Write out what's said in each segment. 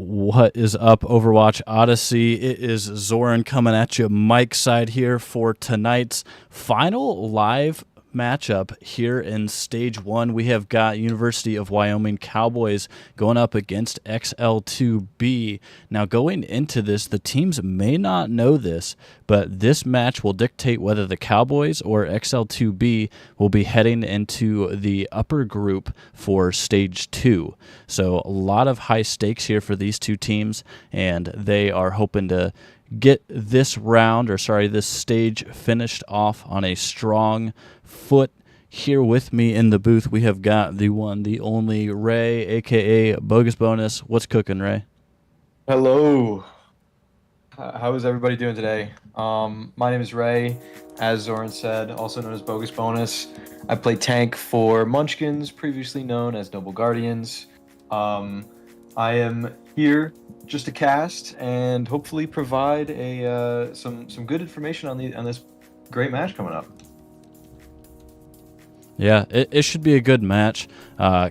What is up, Overwatch Odyssey? It is Zoran coming at you, Mike's side here for tonight's final live matchup here in Stage 1. We have got University of Wyoming Cowboys going up against XL2 B. Now, going into this, the teams may not know this, but this match will dictate whether the Cowboys or XL2 B will be heading into the upper group for Stage 2. So a lot of high stakes here for these two teams, and they are hoping to get this this stage finished off on a strong foot. Here with me in the booth, we have got the one, the only Ray, aka Bogus Bonus. What's cooking, Ray? Hello. How is everybody doing today? My name is Ray, as Zoran said, also known as Bogus Bonus. I play tank for Munchkins, previously known as Noble Guardians. I am here just to cast and hopefully provide some good information on this great match coming up. Yeah, it should be a good match.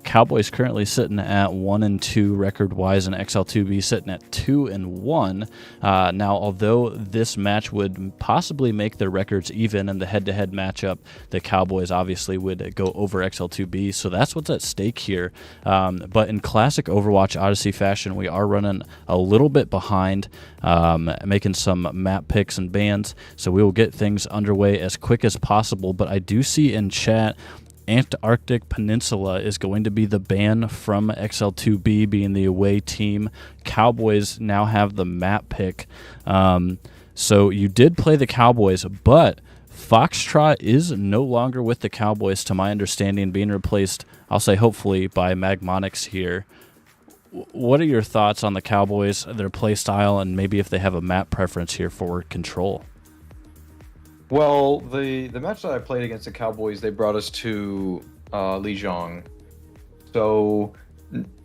Cowboys currently sitting at 1-2 record-wise, and XL2B sitting at 2-1. Now, although this match would possibly make their records even in the head-to-head matchup, the Cowboys obviously would go over XL2B, so that's what's at stake here. But in classic Overwatch Odyssey fashion, we are running a little bit behind, making some map picks and bans, so we will get things underway as quick as possible. But I do see in chat Antarctic Peninsula is going to be the ban from XL2B, being the away team. Cowboys now have the map pick. So you did play the Cowboys, but Foxtrot is no longer with the Cowboys, to my understanding, being replaced, I'll say hopefully, by Magmonix here. What are your thoughts on the Cowboys, their play style, and maybe if they have a map preference here for control? Well, the match that I played against the Cowboys, they brought us to Lijiang. So,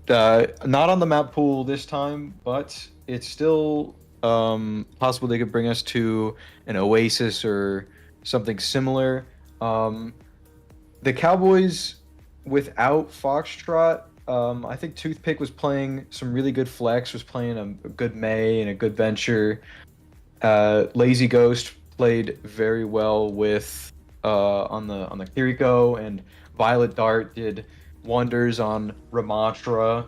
not on the map pool this time, but it's still possible they could bring us to an Oasis or something similar. The Cowboys, without Foxtrot, I think Toothpick was playing some really good flex, was playing a good May and a good Venture. Lazy Ghost played very well with on the Kiriko, and Violet Dart did wonders on Ramatra.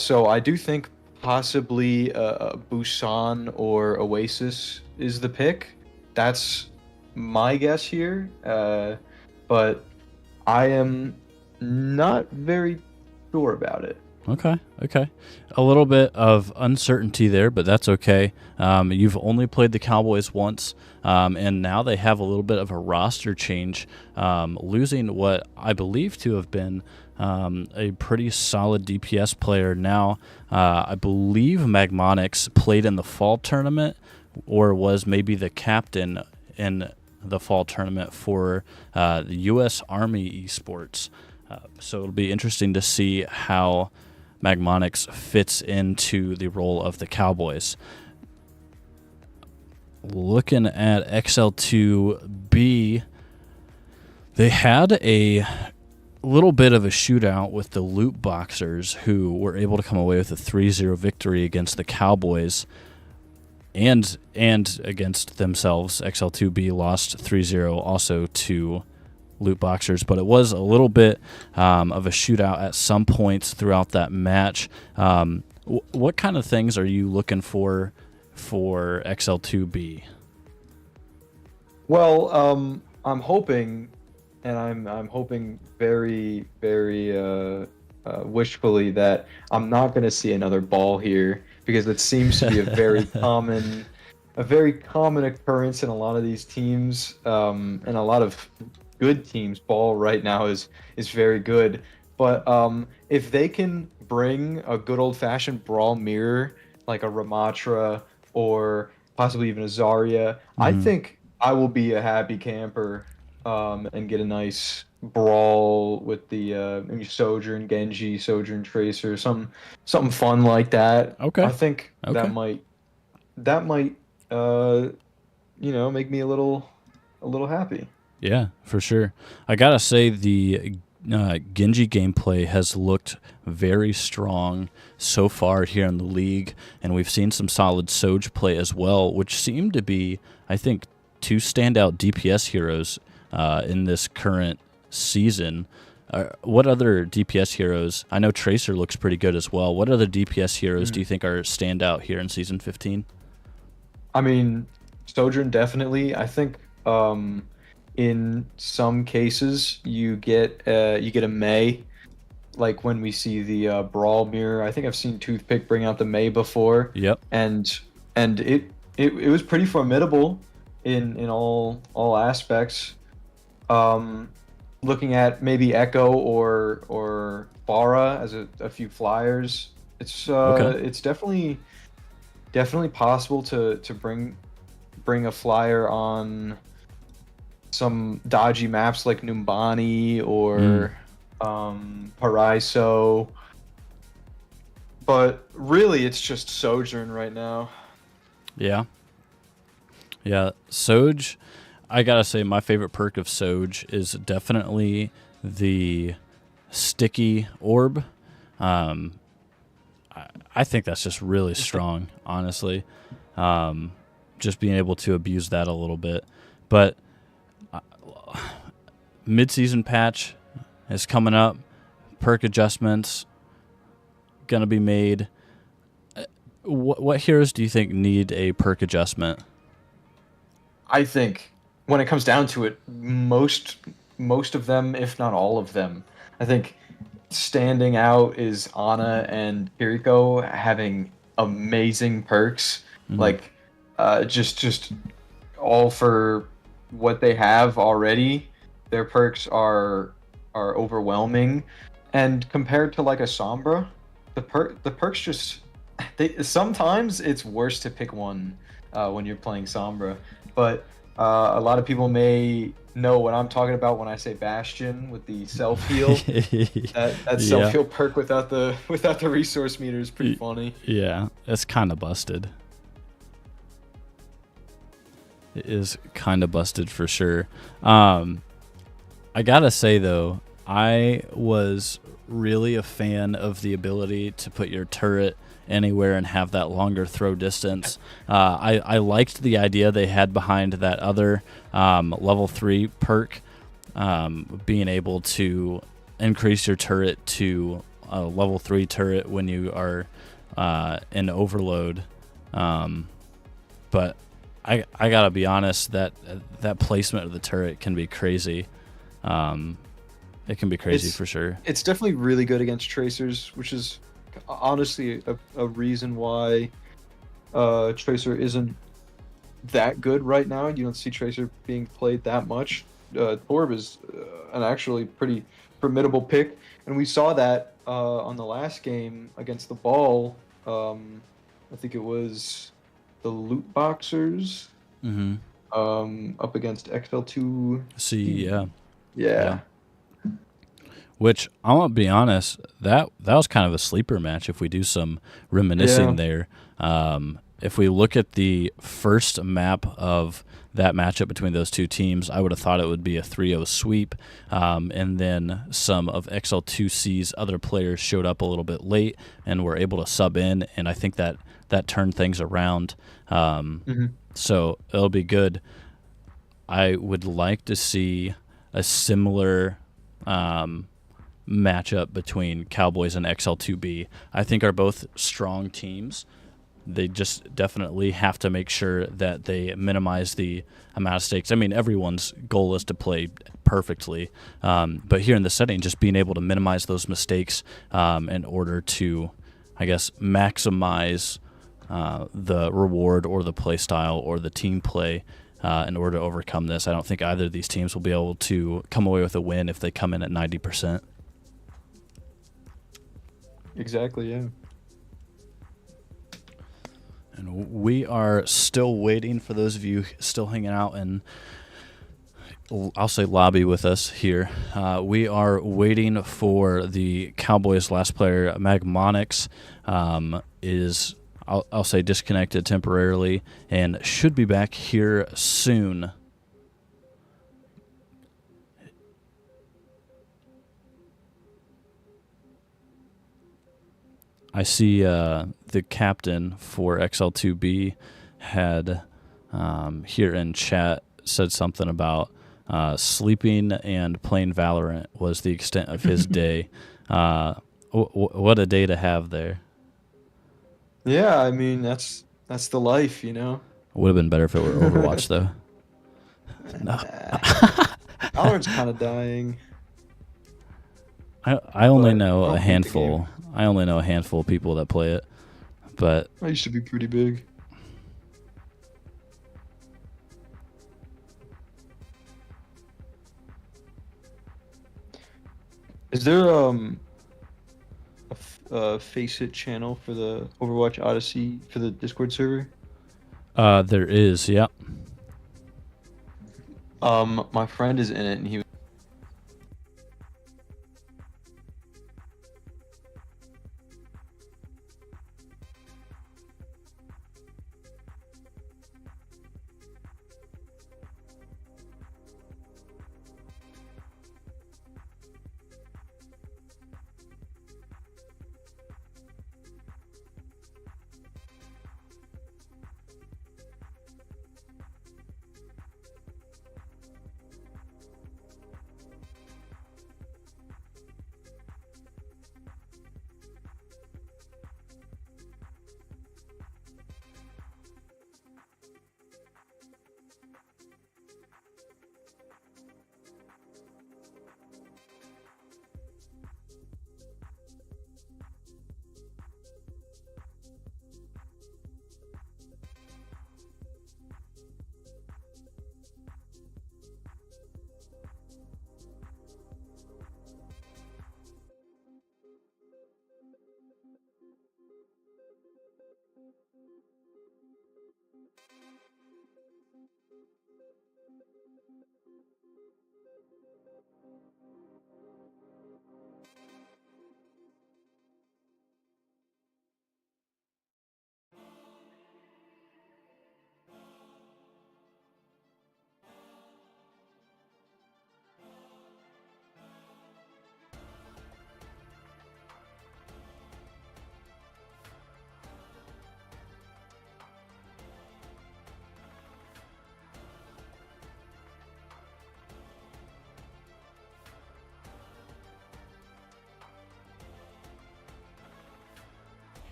So I do think possibly Busan or Oasis is the pick. That's my guess here, but I am not very sure about it. Okay. A little bit of uncertainty there, but that's okay. You've only played the Cowboys once, and now they have a little bit of a roster change, losing what I believe to have been a pretty solid DPS player. Now, I believe Magmonix played in the fall tournament, or was maybe the captain in the fall tournament for the U.S. Army esports. So it'll be interesting to see how Magmonix fits into the role of the Cowboys. Looking at XL2B, they had a little bit of a shootout with the Loot Boxers, who were able to come away with a 3-0 victory against the Cowboys, and against themselves. XL2B lost 3-0 also to Loot Boxers, but it was a little bit of a shootout at some points throughout that match. What kind of things are you looking for XL2B? Well, I'm hoping, and I'm hoping very, very wishfully that I'm not going to see another ball here, because it seems to be a very common occurrence in a lot of these teams, and a lot of good teams. Ball right now is very good, but if they can bring a good old-fashioned brawl mirror like a Ramatra or possibly even a Zarya, I think I will be a happy camper, and get a nice brawl with the maybe Sojourn Genji, Sojourn Tracer, something fun like that. Okay. I think that might make me a little happy. Yeah, for sure. I gotta say, the Genji gameplay has looked very strong so far here in the league, and we've seen some solid Soj play as well, which seem to be, I think, two standout DPS heroes in this current season. What other DPS heroes? I know Tracer looks pretty good as well. What other DPS heroes do you think are standout here in Season 15? I mean, Sojourn definitely. I think in some cases you get a Mei, like when we see the Brawl Mirror. I think I've seen Toothpick bring out the Mei before. Yep. And it was pretty formidable in all aspects. Looking at maybe Echo or Bara as a few flyers, it's definitely possible to bring a flyer on some dodgy maps like Numbani or Paraiso. But really, it's just Sojourn right now. Yeah. Yeah, Soj, I gotta say my favorite perk of Soj is definitely the sticky orb. I think that's just really strong, honestly. Just being able to abuse that a little bit. But mid-season patch is coming up. Perk adjustments going to be made. What heroes do you think need a perk adjustment? I think when it comes down to it, most of them, if not all of them, I think standing out is Ana and Kiriko having amazing perks. Like just all for what they have already. Their perks are overwhelming, and compared to like a Sombra, the perks just sometimes it's worse to pick one when you're playing Sombra, but a lot of people may know what I'm talking about when I say Bastion with the self heal. that self heal perk without the resource meter is pretty funny. Yeah, it's kind of busted. It is kind of busted for sure. I gotta say though, I was really a fan of the ability to put your turret anywhere and have that longer throw distance. I liked the idea they had behind that other level 3 perk, being able to increase your turret to a level 3 turret when you are in overload. But I gotta be honest, that placement of the turret can be crazy. It can be crazy for sure. It's definitely really good against Tracers, which is honestly a reason why Tracer isn't that good right now. You don't see Tracer being played that much. Torb is an actually pretty formidable pick, and we saw that on the last game against the Ball. I think it was the Loot Boxers up against XL2 C. Yeah. Which, I'm going to be honest, that was kind of a sleeper match if we do some reminiscing there. If we look at the first map of that matchup between those two teams, I would have thought it would be a 3-0 sweep. And then some of XL2C's other players showed up a little bit late and were able to sub in, and I think that turned things around. So it'll be good. I would like to see a similar matchup between Cowboys and XL2 B. I think are both strong teams. They just definitely have to make sure that they minimize the amount of stakes. I mean, everyone's goal is to play perfectly, but here in the setting, just being able to minimize those mistakes in order to, I guess, maximize the reward or the play style or the team play in order to overcome this. I don't think either of these teams will be able to come away with a win if they come in at 90%. Exactly, yeah. And we are still waiting for those of you still hanging out and I'll say lobby with us here. We are waiting for the Cowboys' last player, Magmonix, is I'll say disconnected temporarily and should be back here soon. I see the captain for XL2 B had here in chat said something about sleeping and playing Valorant was the extent of his day. What a day to have there. Yeah, I mean that's the life, you know. Would have been better if it were Overwatch though. No. Nah, Valorant's kind of dying, I only but know I a don't hate the game. handful. I only know a handful of people that play it, but I used to be pretty big. Is there a Face It channel for the Overwatch Odyssey for the Discord server? there is, yeah. My friend is in it, and he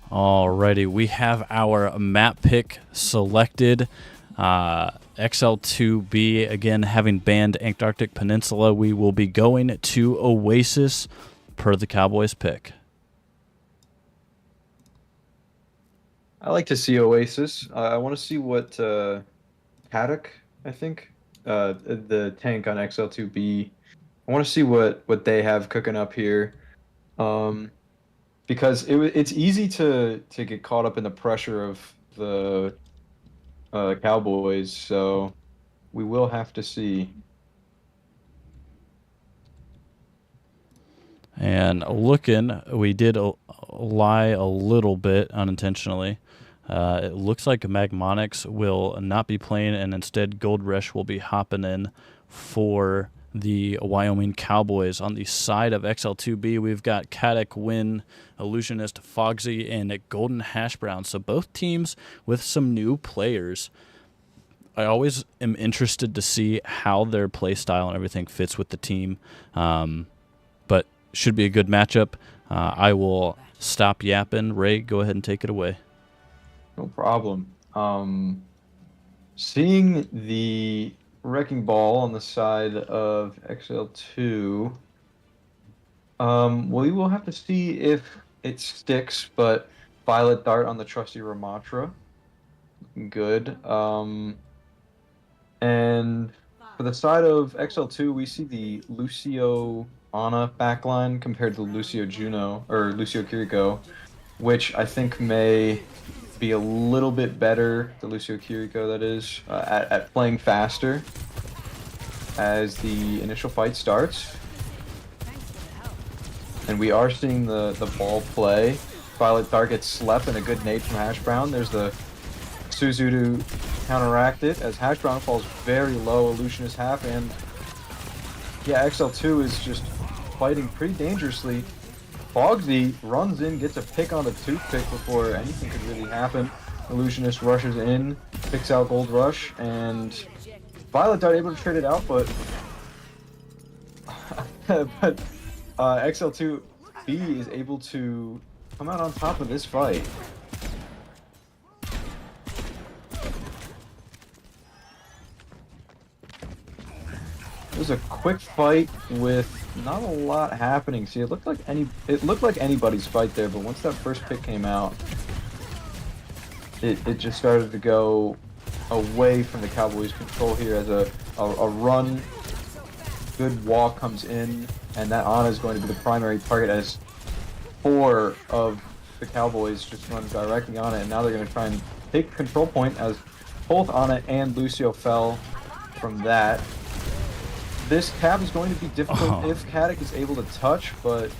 Alrighty, we have our map pick selected. XL2 B, again, having banned Antarctic Peninsula, we will be going to Oasis per the Cowboys pick. I like to see Oasis. I want to see what Haddock, I think, the tank on XL2 B. I want to see what they have cooking up here. Um, because it's easy to get caught up in the pressure of the Cowboys, so we will have to see. And looking, we did lie a little bit unintentionally. It looks like Magmonix will not be playing, and instead Gold Rush will be hopping in for the Wyoming Cowboys. On the side of XL2B, we've got Caddick, Win, Illusionist, Fogsy, and Golden Hash Brown. So both teams with some new players. I always am interested to see how their play style and everything fits with the team. But should be a good matchup. I will stop yapping. Ray, go ahead and take it away. No problem. Seeing the Wrecking Ball on the side of XL2, we will have to see if it sticks, but Violet Dart on the trusty Ramatra. Good. And for the side of XL2, we see the Lucio Ana backline compared to Lucio Juno or Lucio Kiriko, which I think may be a little bit better, the Lucio Kiriko that is, at playing faster as the initial fight starts. And we are seeing the ball play. Violet Dart gets slept and a good nade from Hash Brown. There's the Suzu to counteract it as Hash Brown falls very low. Illusion is half, and yeah, XL2 is just fighting pretty dangerously. Fogsy runs in, gets a pick on the toothpick before anything could really happen. Illusionist rushes in, picks out Gold Rush, and Violet Dart able to trade it out, but XL2 B is able to come out on top of this fight. It was a quick fight with not a lot happening. See, it looked like anybody's fight there, but once that first pick came out, it just started to go away from the Cowboys' control here as a run, good walk comes in, and that Ana is going to be the primary target as 4 of the Cowboys just run directly on it, and now they're going to try and take control point as both Ana and Lucio fell from that. This cap is going to be difficult if Caddick is able to touch, but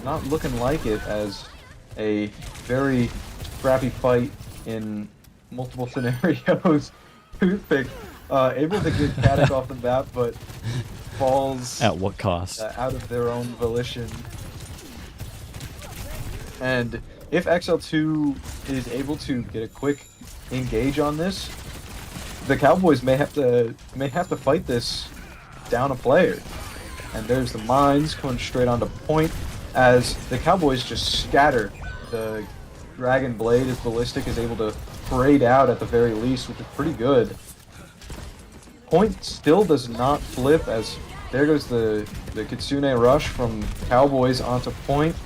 not looking like it as a very scrappy fight in multiple scenarios. Toothpick able to get Caddick off the bat, but falls At what cost? Out of their own volition. And if XL2 is able to get a quick engage on this, the Cowboys may have to fight this down a player. And there's the mines coming straight onto point as the Cowboys just scatter. The Dragon Blade, as Ballistic is able to parade out at the very least, which is pretty good. Point still does not flip as there goes the Kitsune rush from Cowboys onto point.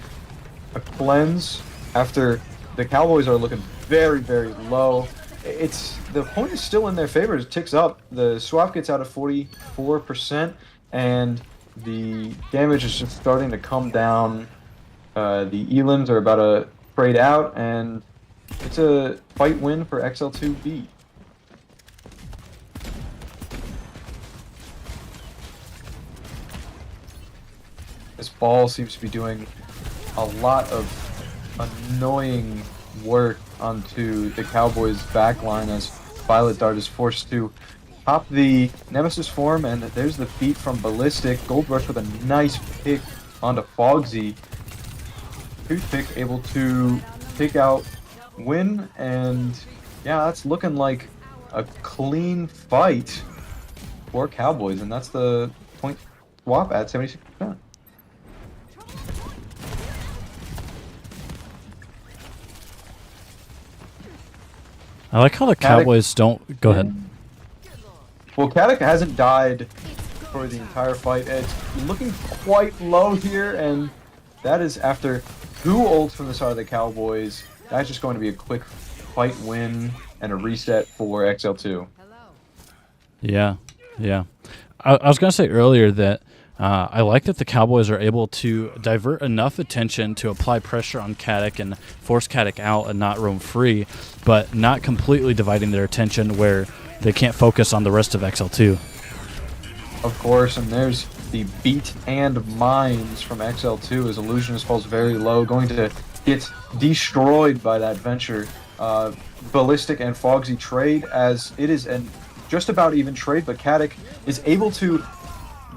A cleanse after the Cowboys are looking very, very low. The point is still in their favor. It ticks up. The swap gets out of 44%, and the damage is just starting to come down. The elims are about to trade out, and it's a fight win for XL2 B. This ball seems to be doing a lot of annoying work onto the Cowboys' backline as Violet Dart is forced to pop the Nemesis form, and there's the beat from Ballistic. Gold Rush with a nice pick onto Fogsy. Toothpick able to pick out win, and yeah, that's looking like a clean fight for Cowboys, and that's the point swap at 76%. I like how the Cowboys don't... Go ahead. Well, Caddick hasn't died for the entire fight. It's looking quite low here, and that is after 2 ults from the side of the Cowboys. That's just going to be a quick fight win and a reset for XL2. Yeah, yeah. I was going to say earlier that I like that the Cowboys are able to divert enough attention to apply pressure on Caddick and force Caddick out and not roam free, but not completely dividing their attention where they can't focus on the rest of XL2. Of course, and there's the beat and mines from XL2 as Illusionist falls very low, going to get destroyed by that Venture. Ballistic and Fogsy trade as it is an just about even trade, but Caddick is able to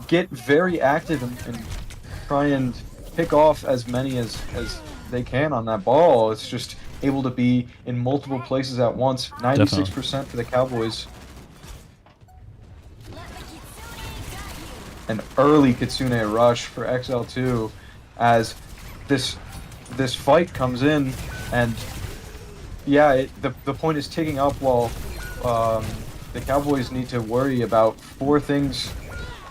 get very active and try and pick off as many as they can on that ball. It's just able to be in multiple places at once. 96% for the Cowboys. An early Kitsune rush for XL2 as this fight comes in, and yeah, the point is ticking up while the Cowboys need to worry about 4 things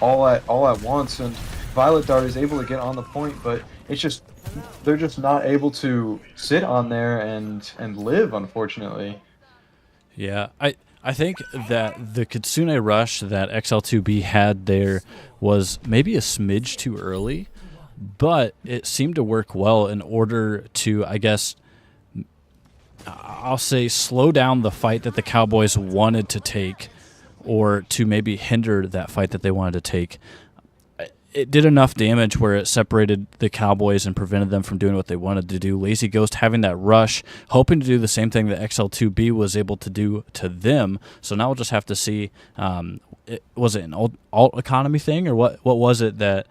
all at once, and Violet Dart is able to get on the point, but it's just they're just not able to sit on there and live, unfortunately. Yeah, I think that the Kitsune rush that XL2B had there was maybe a smidge too early, but it seemed to work well in order to, I guess, I'll say, slow down the fight that the Cowboys wanted to take, or to maybe hinder that fight that they wanted to take. It did enough damage where it separated the Cowboys and prevented them from doing what they wanted to do. Lazy Ghost having that rush, hoping to do the same thing that XL2B was able to do to them. So now we'll just have to see, was it an alt economy thing, or what was it that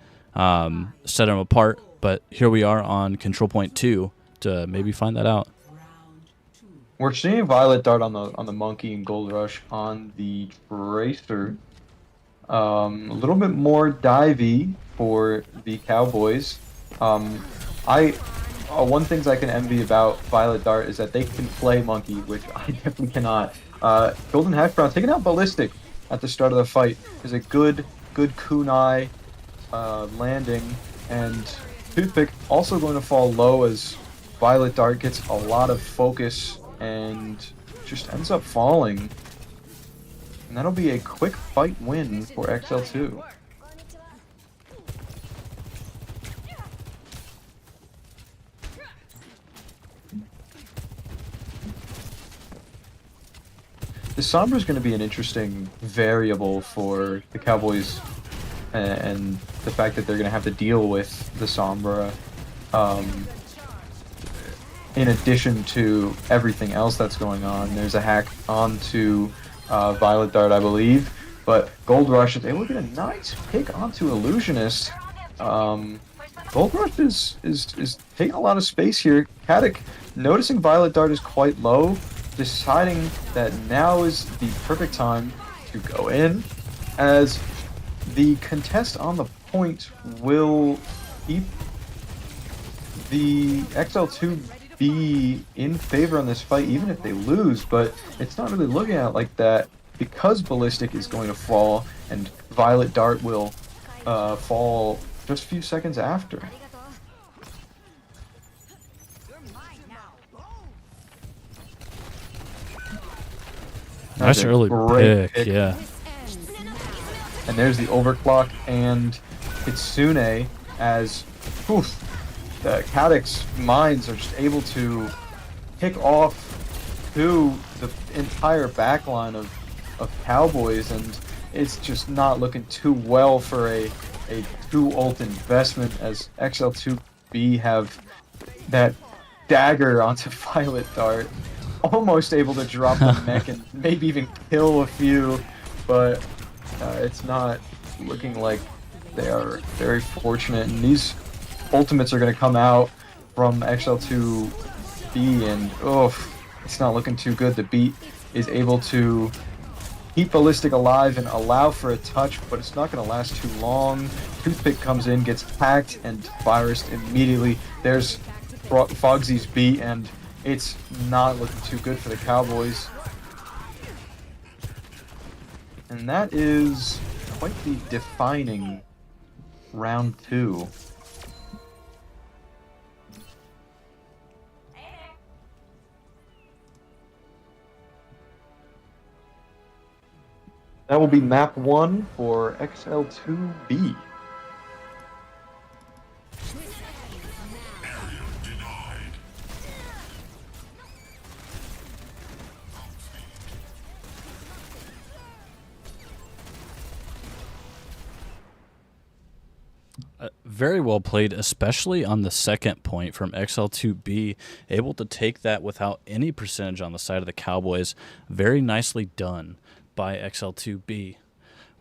set them apart? But here we are on Control Point 2 to maybe find that out. We're seeing Violet Dart on the Monkey and Gold Rush on the Tracer. A little bit more divey for the Cowboys. I one things I can envy about Violet Dart is that they can play Monkey, which I definitely cannot. Golden Hash Brown taking out Ballistic at the start of the fight is a good kunai landing, and Toothpick also going to fall low as Violet Dart gets a lot of focus and just ends up falling. And that'll be a quick fight win for XL2. The Sombra is going to be an interesting variable for the Cowboys, and the fact that they're going to have to deal with the Sombra in addition to everything else that's going on. There's a hack onto Violet Dart, I believe, but Gold Rush is able to get a nice pick onto Illusionist. Gold Rush is taking a lot of space here. Caddick, noticing Violet Dart is quite low, deciding that now is the perfect time to go in, as the contest on the point will keep the XL2 B in favor on this fight, even if they lose, but it's not really looking at it like that, because Ballistic is going to fall and Violet Dart will fall just a few seconds after. Nice early pick, yeah. And there's the overclock and Kitsune as the Caddick's mines are just able to pick off to the entire backline of Cowboys, and it's just not looking too well for a true ult investment, as XL2B have that dagger onto Violet Dart, almost able to drop the mech and maybe even kill a few, but it's not looking like they are very fortunate, and these ultimates are going to come out from XL2B, and it's not looking too good. The beat is able to keep Ballistic alive and allow for a touch, but it's not going to last too long. Toothpick comes in, gets hacked, and virused immediately. There's Fogsy's beat, and it's not looking too good for the Cowboys. And that is quite the defining round 2. That will be map 1 for XL2B. Very well played, especially on the second point from XL2B, able to take that without any percentage on the side of the Cowboys. Very nicely done by XL2B.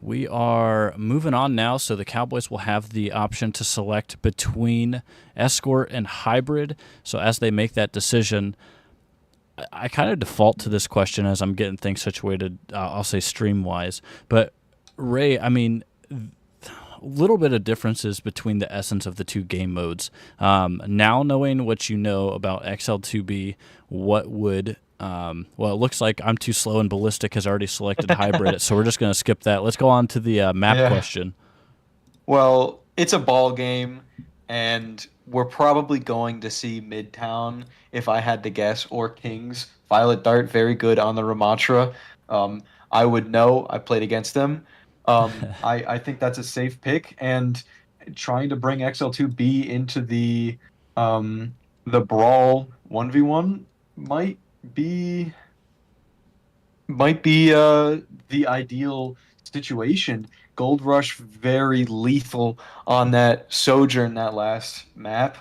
We are moving on now, so the Cowboys will have the option to select between Escort and Hybrid. So as they make that decision, I kind of default to this question as I'm getting things situated, I'll say stream-wise. But Ray, I mean, little bit of differences between the essence of the two game modes. Now knowing what you know about XL2B, what would well, it looks like I'm too slow and Ballistic has already selected Hybrid, so we're just going to skip that. Let's go on to the map question. Well, it's a ball game, and we're probably going to see Midtown, if I had to guess, or Kings. Violet Dart, very good on the Ramatra. I would know. I played against them. I think that's a safe pick, and trying to bring XL2 B into um, the brawl 1v1 might be might be the ideal situation. Gold Rush very lethal on that Sojourn that last map.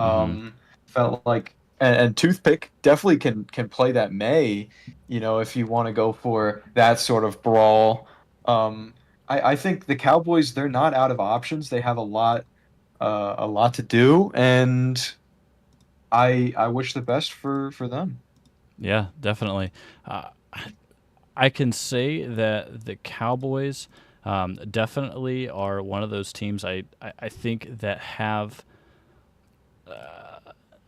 Hmm. Felt like and Toothpick definitely can play that May, if you want to go for that sort of brawl. I think the Cowboys, they're not out of options. They have a lot to do, and I wish the best for them. Yeah, definitely. Uh, I can say that the Cowboys definitely are one of those teams I think that have,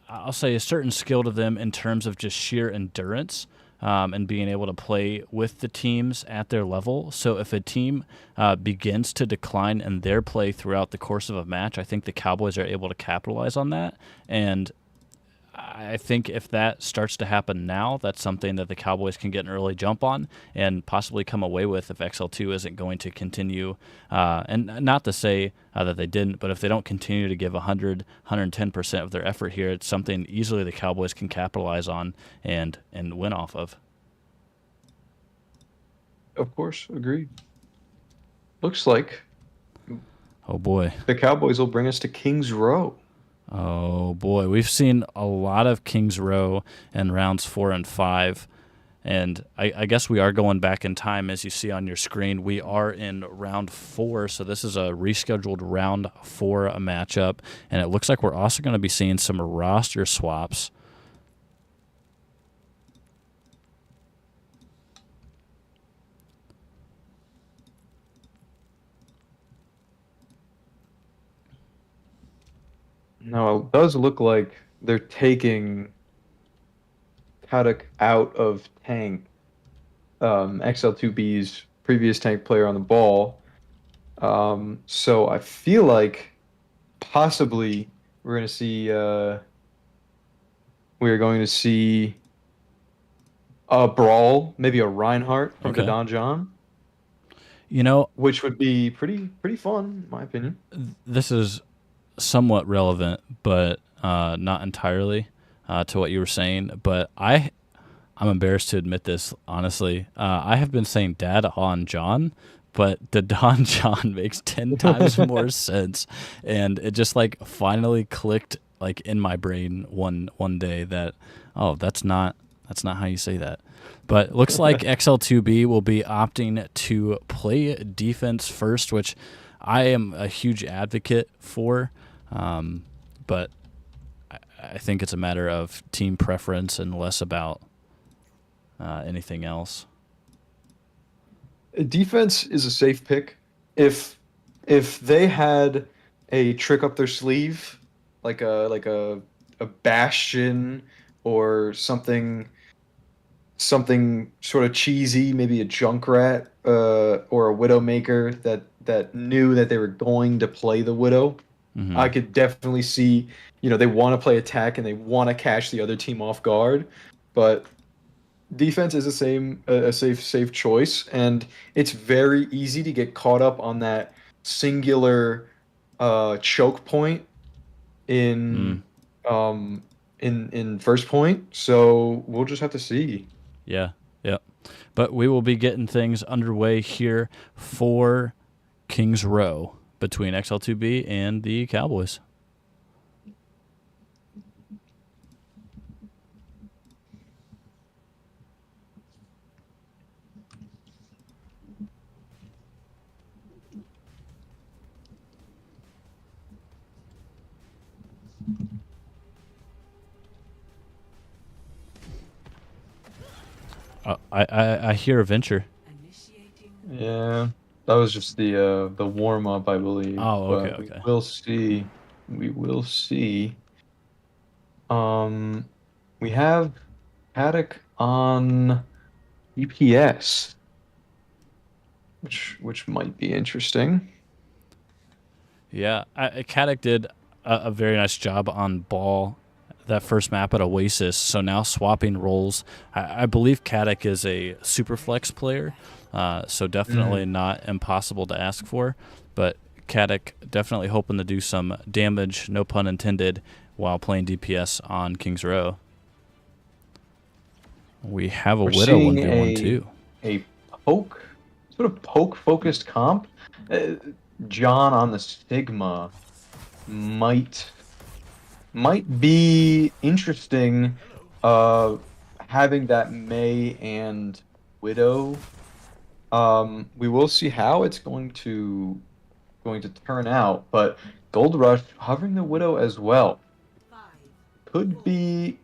I'll say, a certain skill to them in terms of just sheer endurance. And being able to play with the teams at their level. So if a team begins to decline in their play throughout the course of a match, I think the Cowboys are able to capitalize on that. And I think if that starts to happen now, that's something that the Cowboys can get an early jump on and possibly come away with if XL2 isn't going to continue. And not to say that they didn't, but if they don't continue to give 100, 110% of their effort here, it's something easily the Cowboys can capitalize on and win off of. Of course, agreed. Looks like Oh boy. the Cowboys will bring us to Kings Row. Oh boy. We've seen a lot of Kings Row in rounds 4 and 5. And I guess we are going back in time, as you see on your screen. We are in round 4, so this is a rescheduled round 4 matchup. And it looks like we're also going to be seeing some roster swaps. Now, it does look like they're taking Paddock out of tank. XL2B's previous tank player on the ball. So I feel like possibly we're going to see we are going to see a brawl, maybe a Reinhardt from Okay. Dadon John, You know, which would be pretty fun, in my opinion. this is somewhat relevant, but not entirely to what you were saying. But I'm embarrassed to admit this, honestly. I have been saying Dad on John, but the Don John makes 10 times more sense. And it just like finally clicked like in my brain one day that, oh, that's not how you say that. But it looks like XL2B will be opting to play defense first, which I am a huge advocate for. But I think it's a matter of team preference and less about anything else. Defense is a safe pick. If they had a trick up their sleeve, like a bastion or something sort of cheesy, maybe a Junkrat or a Widowmaker that knew that they were going to play the Widow, Hmm. I could definitely see, they want to play attack and they want to catch the other team off guard, but defense is a safe choice, and it's very easy to get caught up on that singular choke point in Mm, in first point. So we'll just have to see. yeah, yeah. But we will be getting things underway here for Kings Row between XL2B and the Cowboys. I hear a venture. Yeah, that was just the warm up, I believe. Oh, okay, But we okay. will see. We will see. Um, we have Paddock on EPS, which might be interesting. Yeah, Caddick did a very nice job on ball that first map at Oasis. So now swapping roles. I believe Caddick is a super flex player, so definitely not impossible to ask for. But Caddick definitely hoping to do some damage, no pun intended, while playing DPS on King's Row. We have a We're Widow seeing 1v1 too. A poke, sort of poke-focused comp. John on the Sigma might be interesting. Having that May and Widow. We will see how it's going to turn out, but Gold Rush hovering the Widow as well could be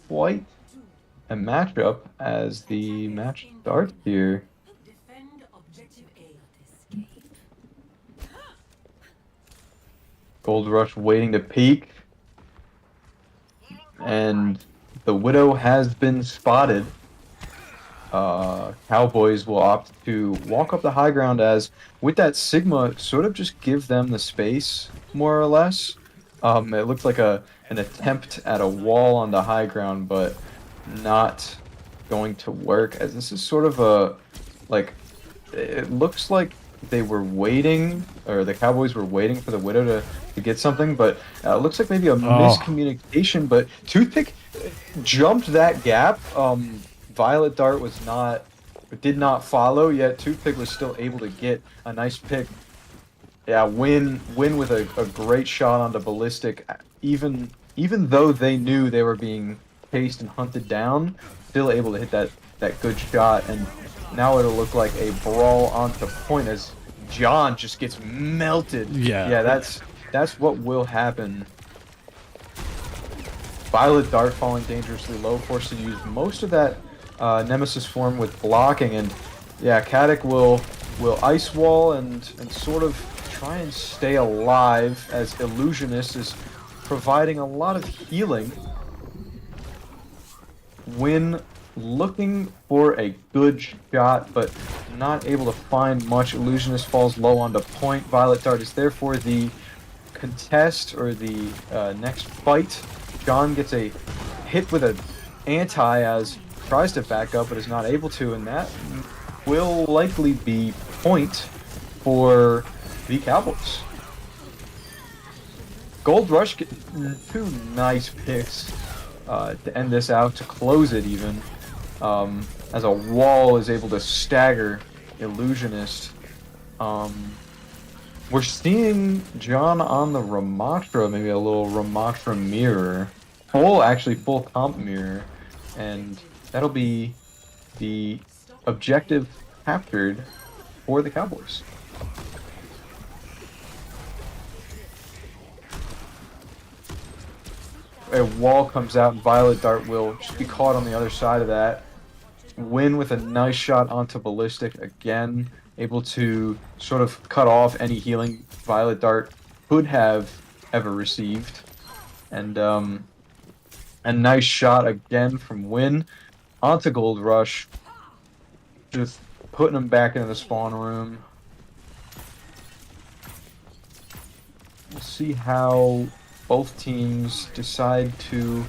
quite a matchup as the match starts here. Gold Rush waiting to peek, and the Widow has been spotted. Cowboys will opt to walk up the high ground, as with that Sigma sort of just give them the space, more or less. It looks like an attempt at a wall on the high ground, but not going to work, as this is sort of a, like, it looks like they were waiting, or the Cowboys were waiting for the Widow to get something, but it looks like maybe a miscommunication, but Toothpick jumped that gap. Violet Dart did not follow, yet Toothpick was still able to get a nice pick. Yeah, win with a great shot onto Ballistic, even though they knew they were being chased and hunted down, still able to hit that good shot, and now it'll look like a brawl onto point as John just gets melted. Yeah, that's what will happen. Violet Dart falling dangerously low, forced to use most of that Nemesis form with blocking, and yeah, Caddick will ice wall and sort of try and stay alive, as Illusionist is providing a lot of healing. Win looking for a good shot, but not able to find much. Illusionist falls low onto point. Violet Dart is there for the contest, or the next fight. John gets a hit with an anti, as tries to back up but is not able to, and that will likely be point for the Cowboys. Gold Rush get 2 nice picks to end this out, to close it even, as a wall is able to stagger Illusionist. We're seeing John on the Ramattra, maybe a little Ramattra mirror. Full comp mirror, and that'll be the objective captured for the Cowboys. A wall comes out, and Violet Dart will just be caught on the other side of that. Win with a nice shot onto Ballistic again, able to sort of cut off any healing Violet Dart could have ever received. And a nice shot again from Win onto Gold Rush, just putting him back into the spawn room. We'll see how both teams decide to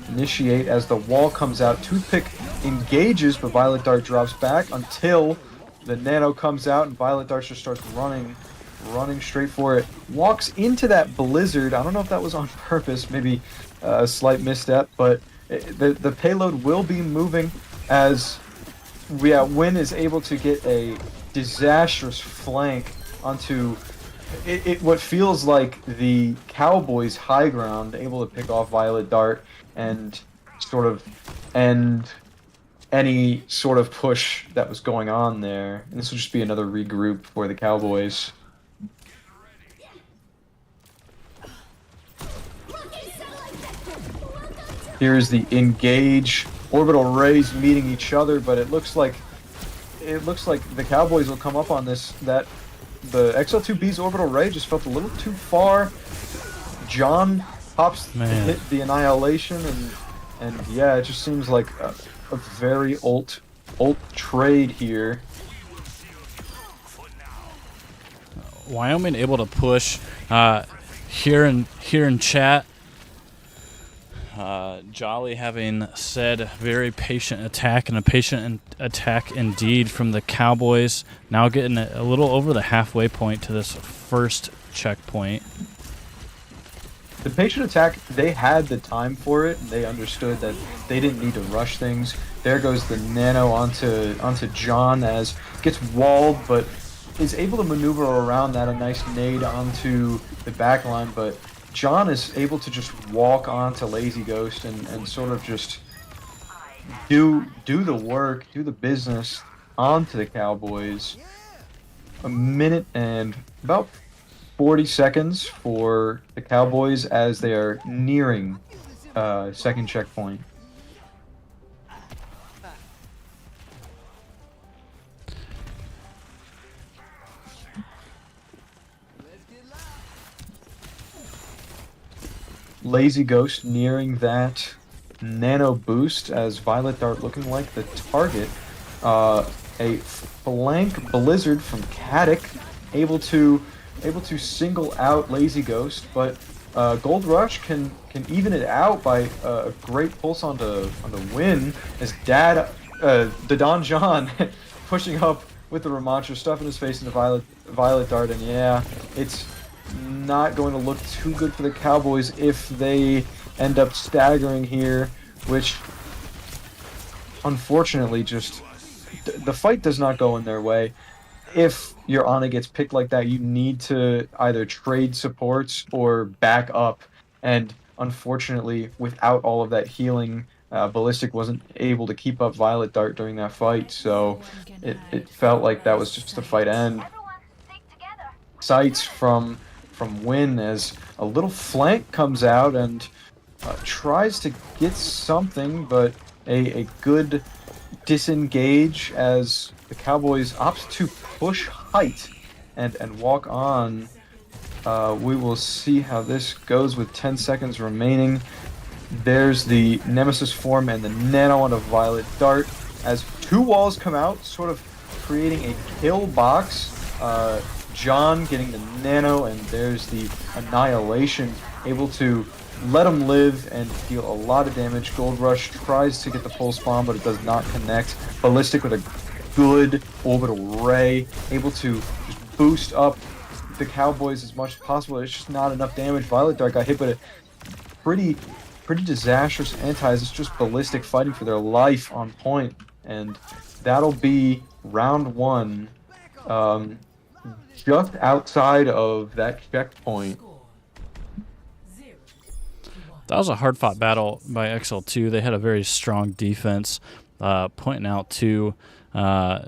initiate as the wall comes out. Toothpick engages, but Violet Dart drops back until the Nano comes out, and Violet Dart just starts running straight for it. Walks into that Blizzard. I don't know if that was on purpose, maybe a slight misstep, but the payload will be moving, as Win is able to get a disastrous flank onto what feels like the Cowboys' high ground, able to pick off Violet Dart and sort of end any sort of push that was going on there. And this will just be another regroup for the Cowboys. Here's the engage. Orbital rays meeting each other, but it looks like the Cowboys will come up on this. That the XL2 B's orbital ray just felt a little too far. John hops to hit the annihilation, and yeah, it just seems like a very ult trade here. Wyoming able to push here in chat. Jolly having said very patient attack, and a patient attack indeed from the Cowboys. Now getting a little over the halfway point to this first checkpoint. The patient attack, they had the time for it. They understood that they didn't need to rush things. There goes the nano onto John as gets walled, but is able to maneuver around that. A nice nade onto the back line, but John is able to just walk onto Lazy Ghost and sort of just do the work, do the business onto the Cowboys. A minute and about 40 seconds for the Cowboys as they are nearing second checkpoint. Lazy Ghost nearing that nano boost as Violet Dart looking like the target. A flank Blizzard from Caddick able to single out Lazy Ghost, but Gold Rush can even it out by a great pulse onto Win as the Don John pushing up with the Ramantra, stuffing his face into Violet Dart, and yeah, it's not going to look too good for the Cowboys if they end up staggering here, which unfortunately just the fight does not go in their way. If your Ana gets picked like that, you need to either trade supports or back up, and unfortunately without all of that healing, Ballistic wasn't able to keep up Violet Dart during that fight, so it felt like that was just the fight end. Sights from Win as a little flank comes out and tries to get something, but a good disengage as the Cowboys opts to push height and walk on. We will see how this goes with 10 seconds remaining. There's the Nemesis form and the nano on a Violet Dart as two walls come out, sort of creating a kill box. John getting the nano, and there's the Annihilation, able to let him live and deal a lot of damage. Gold Rush tries to get the pulse bomb, but it does not connect. Ballistic with a good orbital ray, able to just boost up the Cowboys as much as possible. It's just not enough damage. Violet Dart got hit, but a pretty disastrous antis. It's just Ballistic fighting for their life on point, and that'll be round one. Just outside of that checkpoint. That was a hard-fought battle by XL2. They had a very strong defense. Pointing out, too,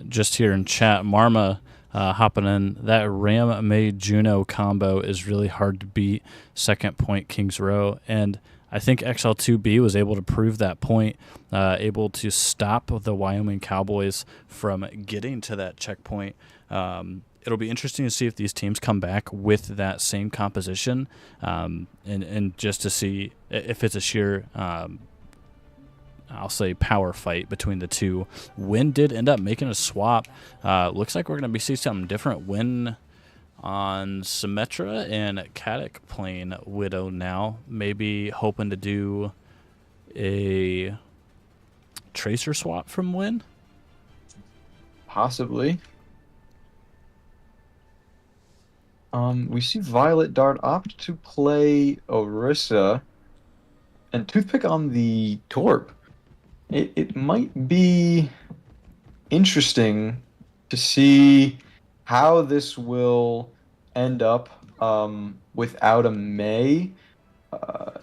just here in chat, Marma hopping in, that Ram May Juno combo is really hard to beat, second point Kings Row. And I think XL2 B was able to prove that point, able to stop the Wyoming Cowboys from getting to that checkpoint. It'll be interesting to see if these teams come back with that same composition, and just to see if it's a sheer, I'll say, power fight between the two. Win did end up making a swap. Looks like we're going to see something different. Win on Symmetra and Caddick playing Widow now, maybe hoping to do a Tracer swap from Win. Possibly. We see Violet Dart opt to play Orisa and Toothpick on the Torp. It might be interesting to see how this will end up without a May.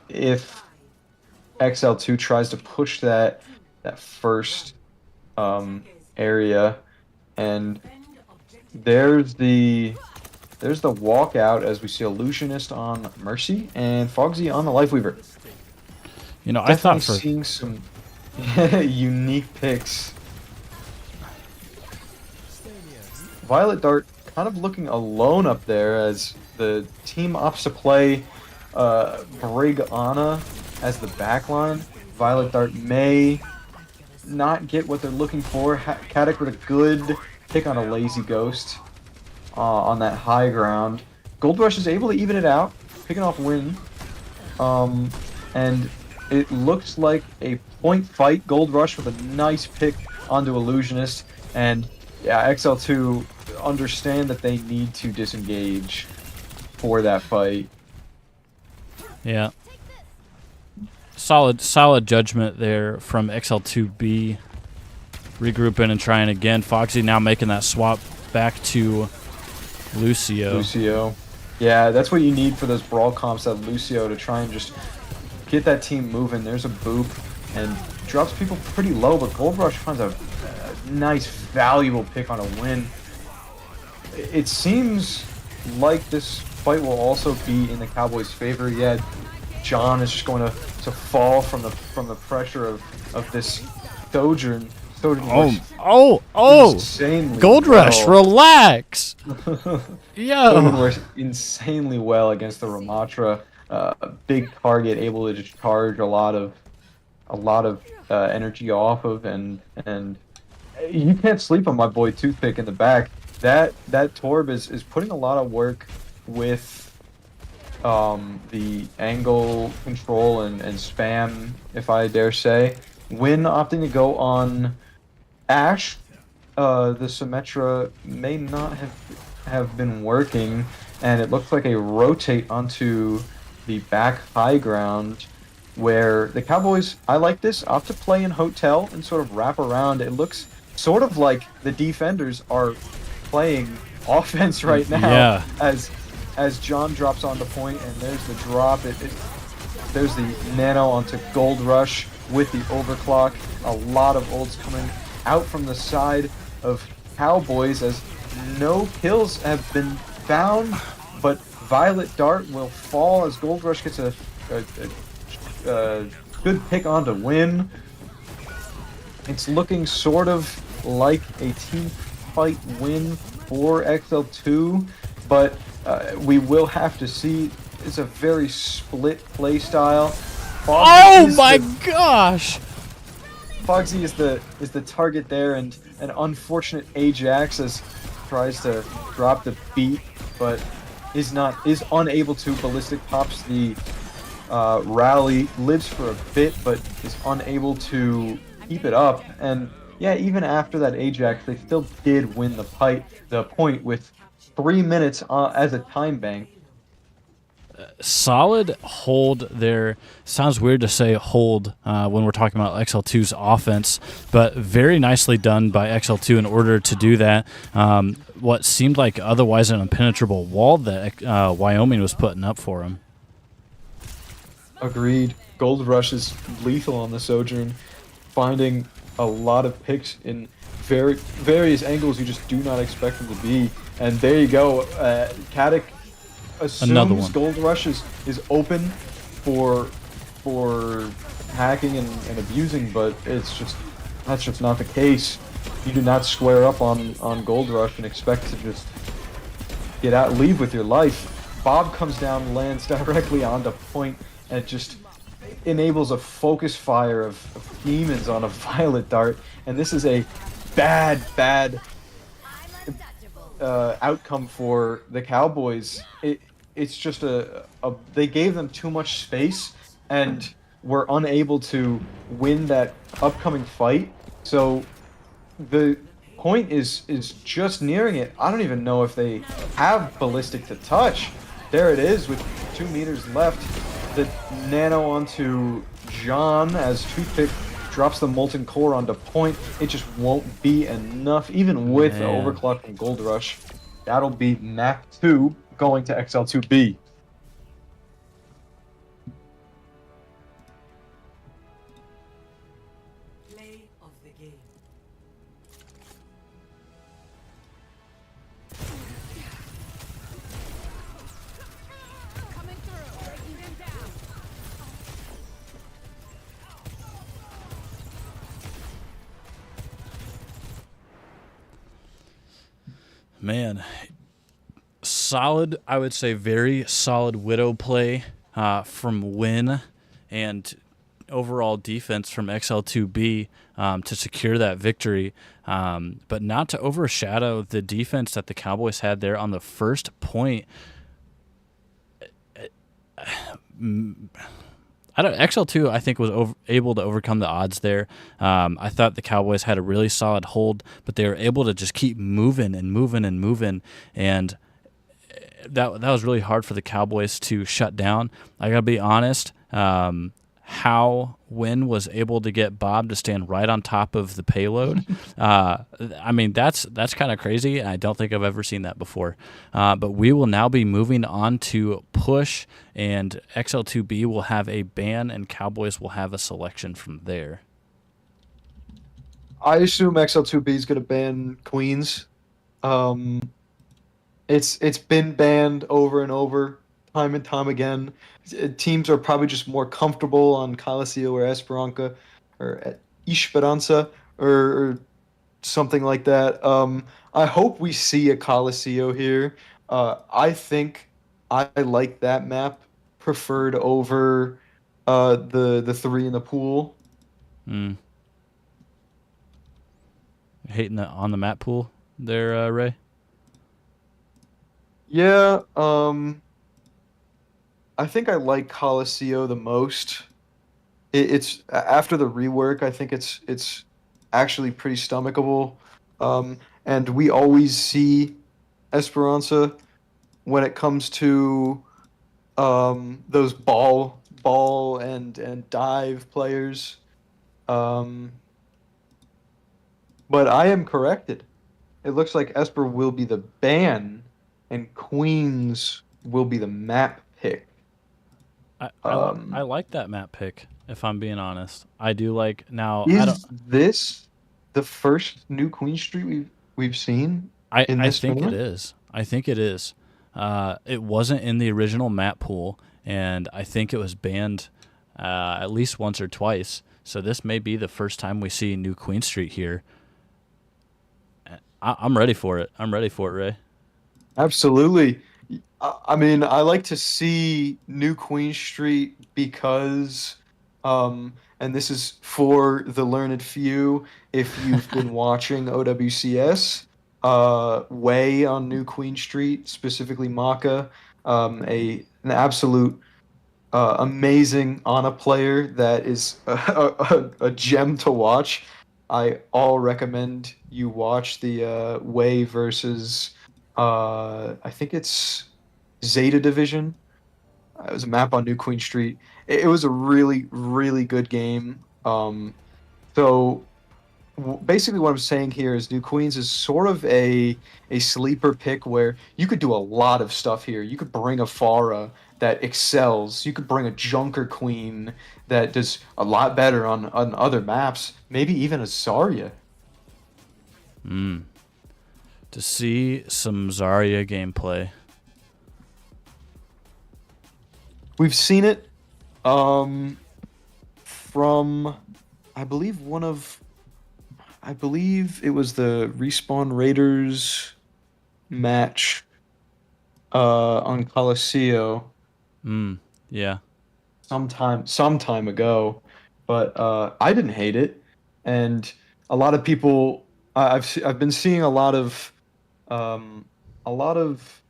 If XL2 tries to push that first area, and there's the walkout as we see Illusionist on Mercy and Fogsy on the Lifeweaver. You know, Definitely I thought for seeing some unique picks. Violet Dart kind of looking alone up there as the team opts to play Brig Ana as the backline. Violet Dart may not get what they're looking for. Caddick with a good pick on a Lazy Ghost on that high ground. Gold Rush is able to even it out, picking off Win. And it looks like a point fight. Gold Rush with a nice pick onto Illusionist, and yeah, XL2 understand that they need to disengage for that fight. Yeah. Solid judgment there from XL2 B. Regrouping and trying again. Foxy now making that swap back to Lucio. Yeah, that's what you need for those brawl comps, that Lucio, to try and just get that team moving. There's a boop and drops people pretty low, but Gold Rush finds a nice, valuable pick on a win. It seems like this fight will also be in the Cowboys' favor, yet John is just going to fall from the pressure of this Sojourn. Oh! Insanely Gold Rush, relax! Sojourn works insanely well against the Ramatra. A big target, able to just charge a lot of energy off of, and you can't sleep on my boy Toothpick in the back. That Torb is putting a lot of work with the angle control and spam, if I dare say. Win opting to go on Ashe. The Symmetra may not have been working, and it looks like a rotate onto the back high ground, where the Cowboys, I like this, opt to play in hotel and sort of wrap around. It looks sort of like the defenders are playing offense right now. Yeah. As John drops on the point, and there's the drop. There's the nano onto Gold Rush with the overclock. A lot of ults coming out from the side of Cowboys, as no kills have been found, but Violet Dart will fall as Gold Rush gets a good pick on to win. It's looking sort of like a team fight win for XL2, but we will have to see. It's a very split play style. Oh my gosh! Foxy is the target there, and an unfortunate Ajax as tries to drop the beat, but is unable to. Ballistic pops the rally, lives for a bit, but is unable to keep it up. And yeah, even after that Ajax, they still did win the point with 3 minutes as a time bank. Solid hold there. Sounds weird to say hold when we're talking about XL2's offense, but very nicely done by XL2 in order to do that. What seemed like otherwise an impenetrable wall that Wyoming was putting up for him. Agreed. Gold Rush is lethal on the Sojourn, finding a lot of picks in various angles you just do not expect them to be. And there you go. Katic assumes Gold Rush is open for hacking and abusing, but that's just not the case. You do not square up on Gold Rush and expect to just get out, leave with your life. Bob comes down, lands directly onto point, and it just enables a focus fire of demons on a Violet Dart, and this is a bad outcome for the Cowboys. It's just they gave them too much space and were unable to win that upcoming fight. So the point is just nearing it. I don't even know if they have ballistic to touch. There it is with 2 meters left. The nano onto John as Toothpick drops the Molten Core onto point. It just won't be enough, even with the overclock from Gold Rush. That'll be map 2 going to XL2 B. Play of the game. Coming through, breaking them down. Man, solid, I would say very solid Widow play from Win, and overall defense from XL2B to secure that victory, but not to overshadow the defense that the Cowboys had there on the first point. I I don't XL2 I think was able to overcome the odds there. I thought the Cowboys had a really solid hold, but they were able to just keep moving and moving and moving, and that was really hard for the Cowboys to shut down. I gotta be honest. How Wynn was able to get Bob to stand right on top of the payload. I mean, that's kind of crazy. I don't think I've ever seen that before. But we will now be moving on to push, and XL2 B will have a ban, and Cowboys will have a selection from there. I assume XL2B is going to ban Queens. Um, it's been banned over and over, time and time again. Teams are probably just more comfortable on Coliseo or Esperanza or Esperanza or something like that. I hope we see a Coliseo here. I think I like that map preferred over the three in the pool. Mm. Hating on the map pool there, Ray? Yeah, I think I like Coliseo the most. It's after the rework. I think it's actually pretty stomachable. And we always see Esperanza when it comes to those ball and dive players. Um, but I am corrected. It looks like Esper will be the ban, and Queens will be the map pick. I like that map pick. If I'm being honest, I do like. Now I don't. Is this the first new Queen Street we've seen in I this think it tournament? is. I think it is. It wasn't in the original map pool, and I think it was banned at least once or twice. So this may be the first time we see New Queen Street here. I'm ready for it. I'm ready for it, Ray. Absolutely. I mean, I like to see New Queen Street because, and this is for the learned few, if you've been watching OWCS, Way on New Queen Street, specifically Maka, an absolute amazing Ana player that is a gem to watch. I all recommend you watch the Way versus I think it's Zeta Division. It was a map on New Queen Street. It was a really really good game. So basically what I'm saying here is New Queens is sort of a sleeper pick where you could do a lot of stuff here. You could bring a Pharah that excels. You could bring a Junker Queen that does a lot better on other maps. Maybe even a Zarya. To see some Zarya gameplay. We've seen it from I believe I believe it was the Respawn Raiders match on Coliseo Yeah. some time ago, but I didn't hate it, and a lot of people I've been seeing um, a lot of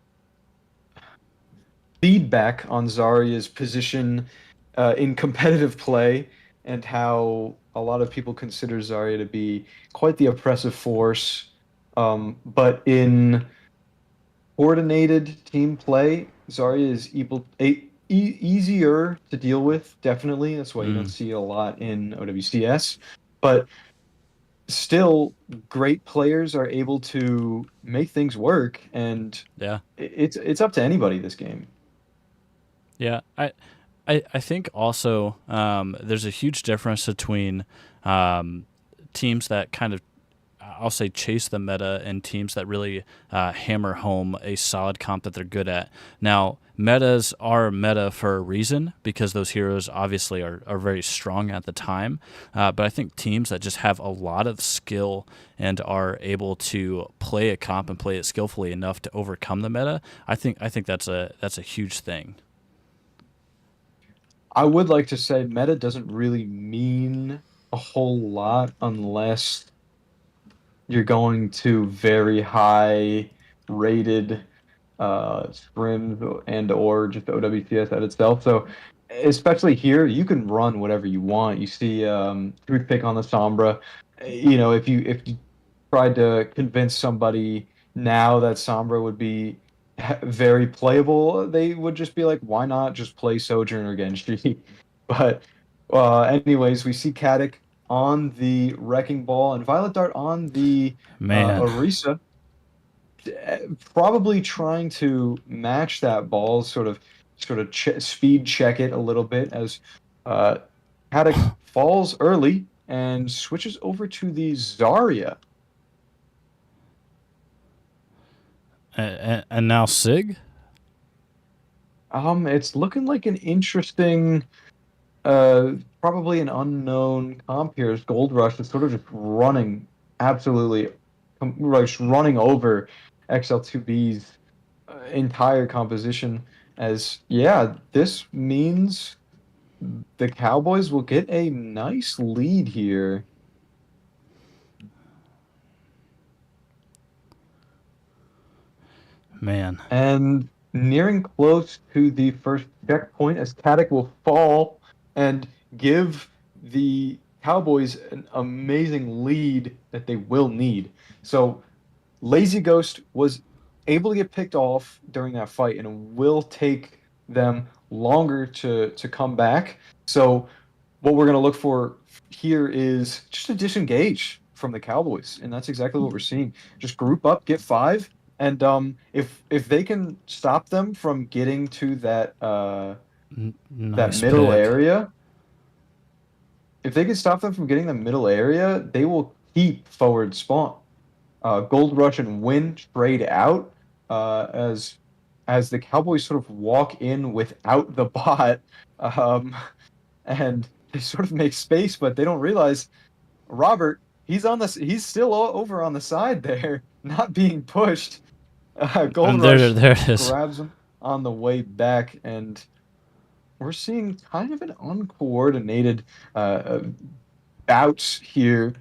feedback on Zarya's position in competitive play, and how a lot of people consider Zarya to be quite the oppressive force, but in coordinated team play, Zarya is easier to deal with, definitely. That's why you don't Mm, see it a lot in OWCS. But still, great players are able to make things work, and yeah. it's up to anybody this game. Yeah. I think also there's a huge difference between um, teams that kind of I'll say chase the meta and teams that really hammer home a solid comp that they're good at. Now, metas are meta for a reason because those heroes obviously are very strong at the time. But I think teams that just have a lot of skill and are able to play a comp and play it skillfully enough to overcome the meta, I think that's a huge thing. I would like to say meta doesn't really mean a whole lot unless you're going to very high rated scrims and or just OWCS at itself. So especially here, you can run whatever you want. You see toothpick on the Sombra. If you tried to convince somebody now that Sombra would be very playable, they would just be like, why not just play Sojourner Genji? But anyways, we see Caddick on the Wrecking Ball and Violet Dart on the Man. Orisa, probably trying to match that ball, sort of speed check it a little bit as uh, Haddock falls early and switches over to the Zarya. And now Sig? It's looking like an interesting, uh, probably an unknown comp here. As Gold Rush is sort of just running, absolutely, just running over XL2 B's entire composition. As yeah, this means the Cowboys will get a nice lead here. Man. And nearing close to the first checkpoint as Caddick will fall and give the Cowboys an amazing lead that they will need. So Lazy Ghost was able to get picked off during that fight and it will take them longer to come back. So what we're going to look for here is just a disengage from the Cowboys, and that's exactly what we're seeing. Just group up, get five, and if they can stop them from getting to that Nice middle pick. area, if they can stop them from getting the middle area, they will keep forward spawn. Gold Rush and Win trade out as the Cowboys sort of walk in without the bot, um, and they sort of make space, but they don't realize Robert. He's still over on the side there, not being pushed. Gold And there, Rush there it is. grabs him on the way back, and we're seeing kind of an uncoordinated bouts here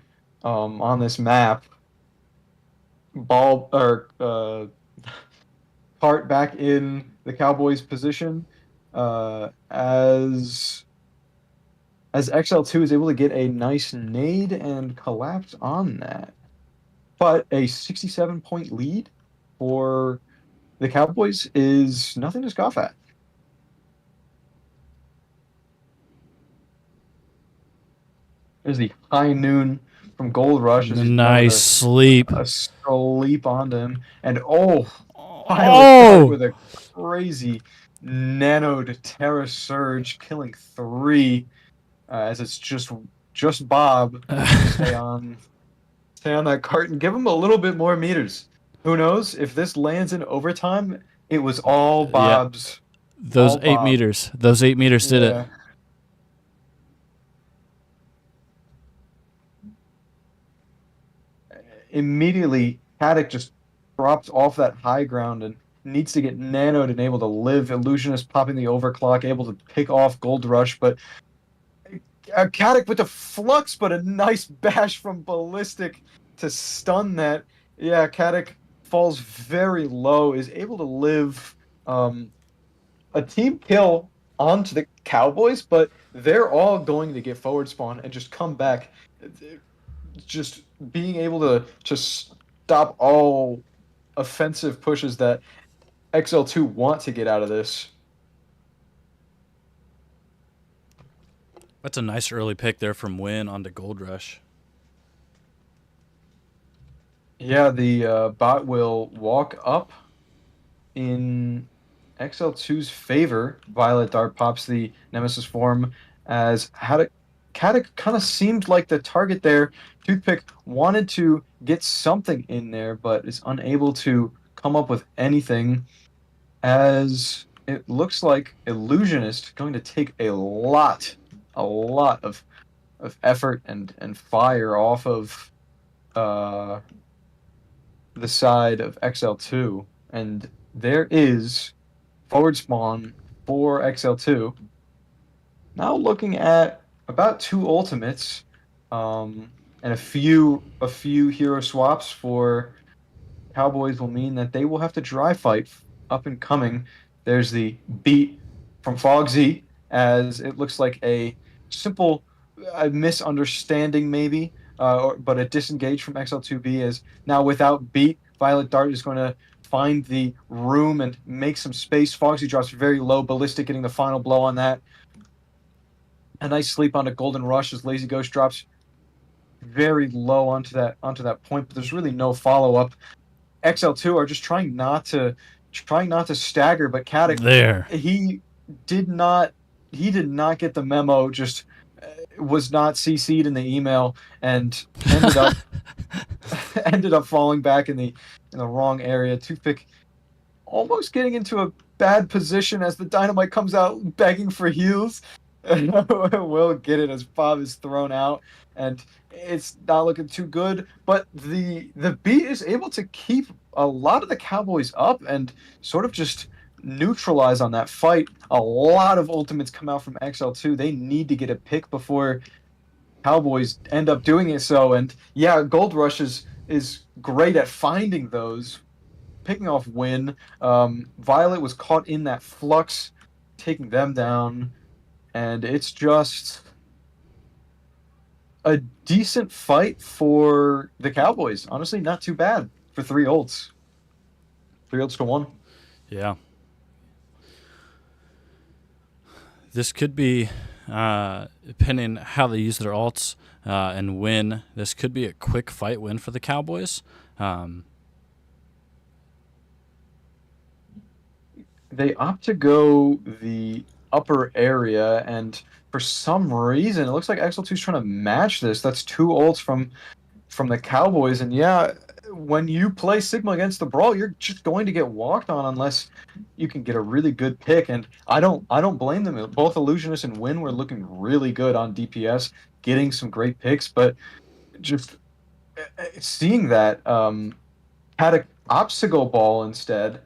on this map. Ball or Cart back in the Cowboys' position as XL2 is able to get a nice nade and collapse on that. But a 67-point lead for the Cowboys is nothing to scoff at. There's the high noon from Gold Rush as he's Nice sleep. a sleep onto him. And Violet Dart Oh! with a crazy nano to Terra Surge, killing 3 as it's just Bob stay on that cart and give him a little bit more meters. Who knows if this lands in overtime? It was all Bob's. Those all 8 Bob. meters. Those 8 meters did it. Yeah. Immediately, Haddock just drops off that high ground and needs to get nanoed and able to live. Illusionist popping the overclock, able to pick off Gold Rush, but Caddick with the flux, but a nice bash from Ballistic to stun that. Yeah, Caddick falls very low, is able to live a team kill onto the Cowboys, but they're all going to get forward spawn and just come back. Just being able to stop all offensive pushes that XL2 want to get out of this. That's a nice early pick there from Win onto Gold Rush. Yeah, the bot will walk up in XL2's favor. Violet Dart pops the Nemesis form as Haddock kind of seemed like the target there. Toothpick wanted to get something in there, but is unable to come up with anything as it looks like Illusionist going to take a lot of effort and fire off of the side of XL2, and there is forward spawn for XL2. Now looking at about 2 ultimates, and a few hero swaps for Cowboys will mean that they will have to dry fight up and coming. There's the beat from Fog Z as it looks like a simple misunderstanding maybe, but a disengage from XL2B is now without beat. Violet Dart is going to find the room and make some space. Foxy drops very low. Ballistic getting the final blow on that. A nice sleep onto Golden Rush as Lazy Ghost drops very low onto that point, but there's really no follow up. XL2 are just trying not to stagger, but Caddick, There. he did not get the memo. Just was not CC'd in the email and ended up falling back in the wrong area. Toothpick almost getting into a bad position as the Dynamite comes out begging for heals. Will get it as Bob is thrown out, and it's not looking too good. But the beat is able to keep a lot of the Cowboys up and sort of just neutralize on that fight. A lot of ultimates come out from XL2. They need to get a pick before Cowboys end up doing it so. And yeah, Gold Rush is great at finding those, picking off Win. Violet was caught in that flux, taking them down. And it's just a decent fight for the Cowboys. Honestly, not too bad for 3 ults. 3 ults to 1. Yeah. This could be, depending how they use their alts and win, this could be a quick fight win for the Cowboys. They opt to go the upper area, and for some reason, it looks like XL2 is trying to match this. That's 2 ults from the Cowboys, and yeah, when you play Sigma against the Brawl, you're just going to get walked on unless you can get a really good pick. And I don't blame them. Both Illusionist and Win were looking really good on DPS, getting some great picks, but just seeing that had a obstacle ball instead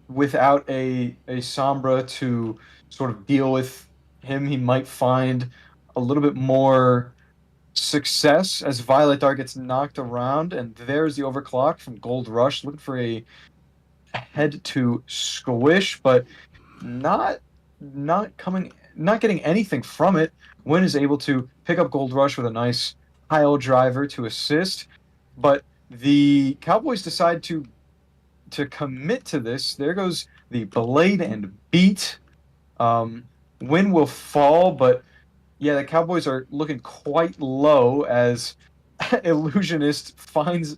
without a Sombra to sort of deal with him. He might find a little bit more success as Violet Dart gets knocked around, and there's the overclock from Gold Rush, looking for a head to squish, but not getting anything from it. Win is able to pick up Gold Rush with a nice pile driver to assist, but the Cowboys decide to commit to this. There goes the Blade and Beat. Win will fall, but yeah, the Cowboys are looking quite low as Illusionist finds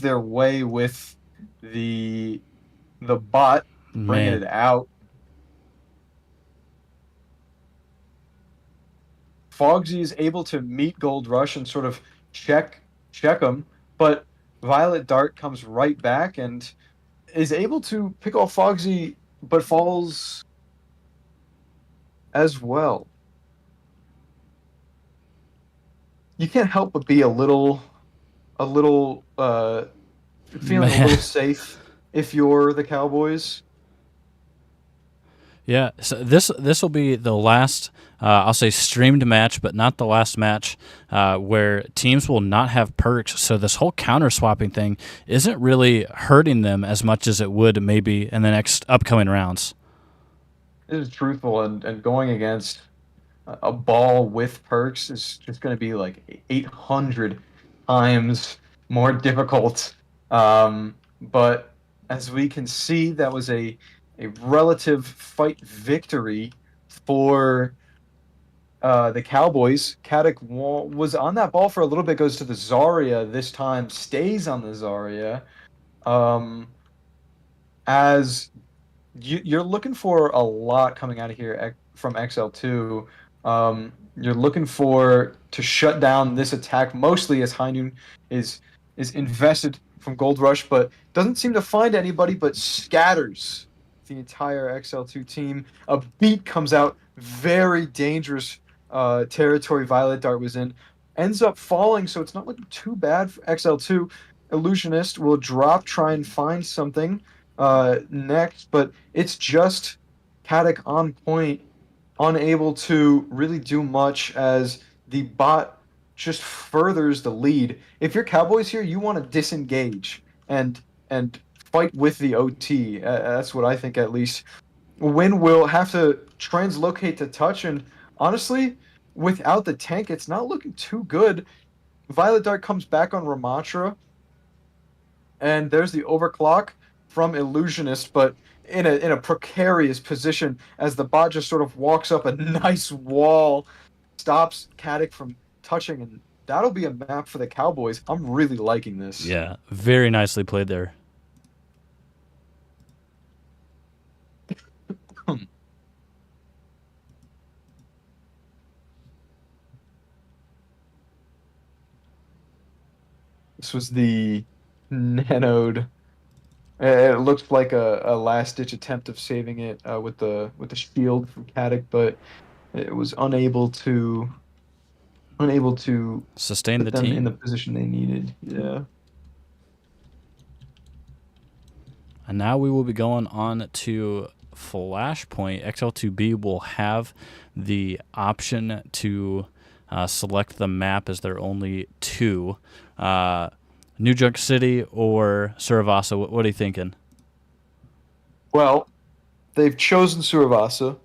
their way with the bot, bringing Man. it out. Fogsy is able to meet Gold Rush and sort of check him, but Violet Dart comes right back and is able to pick off Fogsy, but falls as well. You can't help but be a little feeling a little safe if you're the Cowboys. Yeah, so this will be the last, I'll say, streamed match, but not the last match where teams will not have perks. So this whole counter swapping thing isn't really hurting them as much as it would maybe in the next upcoming rounds. It is truthful, and going against a ball with perks is just going to be like 800 times more difficult. But as we can see, that was a relative fight victory for the Cowboys. Caddick was on that ball for a little bit, goes to the Zarya this time, stays on the Zarya. As you're looking for a lot coming out of here from XL2. You're looking to shut down this attack, mostly as High Noon is invested from Gold Rush, but doesn't seem to find anybody, but scatters the entire XL2 team. A beat comes out, very dangerous territory Violet Dart was in, ends up falling, so it's not looking too bad for XL2. Illusionist will drop, try and find something next, but it's just Caddick on point, unable to really do much as the bot just furthers the lead. If you're Cowboys here, you want to disengage and fight with the OT. That's what I think, at least. Win will have to translocate to touch, and honestly, without the tank, it's not looking too good. Violet Dart comes back on Ramatra, and there's the overclock from Illusionist, but in a precarious position as the bot just sort of walks up a nice wall, stops Caddick from touching, and that'll be a map for the Cowboys. I'm really liking this. Yeah, very nicely played there. This was the nanoed. It looked like a last ditch attempt of saving it with the shield from Caddick, but it was unable to Sustain put the them in the team. position they needed. Yeah. And now we will be going on to Flashpoint. XL2 B will have the option to select the map as their only two. New Junk City or Suravasa. What are you thinking? Well, they've chosen Suravasa,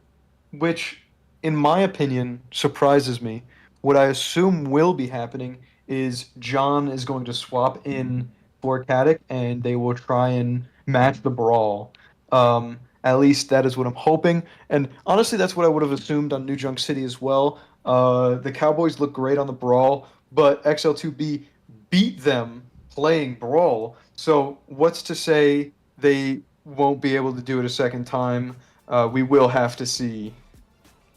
which, in my opinion, surprises me. What I assume will be happening is John is going to swap in for Caddick, and they will try and match the brawl. At least that is what I'm hoping. And honestly, that's what I would have assumed on New Junk City as well. The Cowboys look great on the brawl, but XL2B beat them playing brawl. So what's to say they won't be able to do it a second time? We will have to see.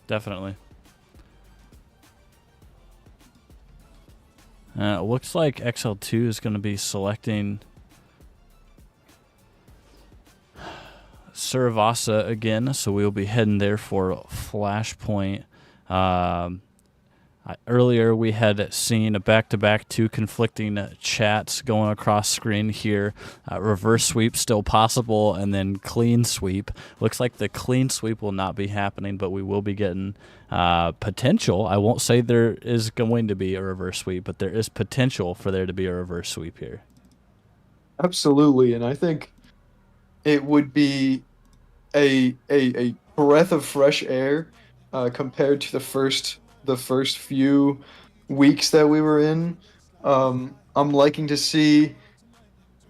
Definitely. It looks like XL2 is going to be selecting Suravasa again, so we'll be heading there for Flashpoint. Earlier, we had seen a back-to-back two conflicting chats going across screen here. Reverse sweep still possible, and then clean sweep. Looks like the clean sweep will not be happening, but we will be getting potential. I won't say there is going to be a reverse sweep, but there is potential for there to be a reverse sweep here. Absolutely, and I think it would be a breath of fresh air compared to the first few weeks that we were in. I'm liking to see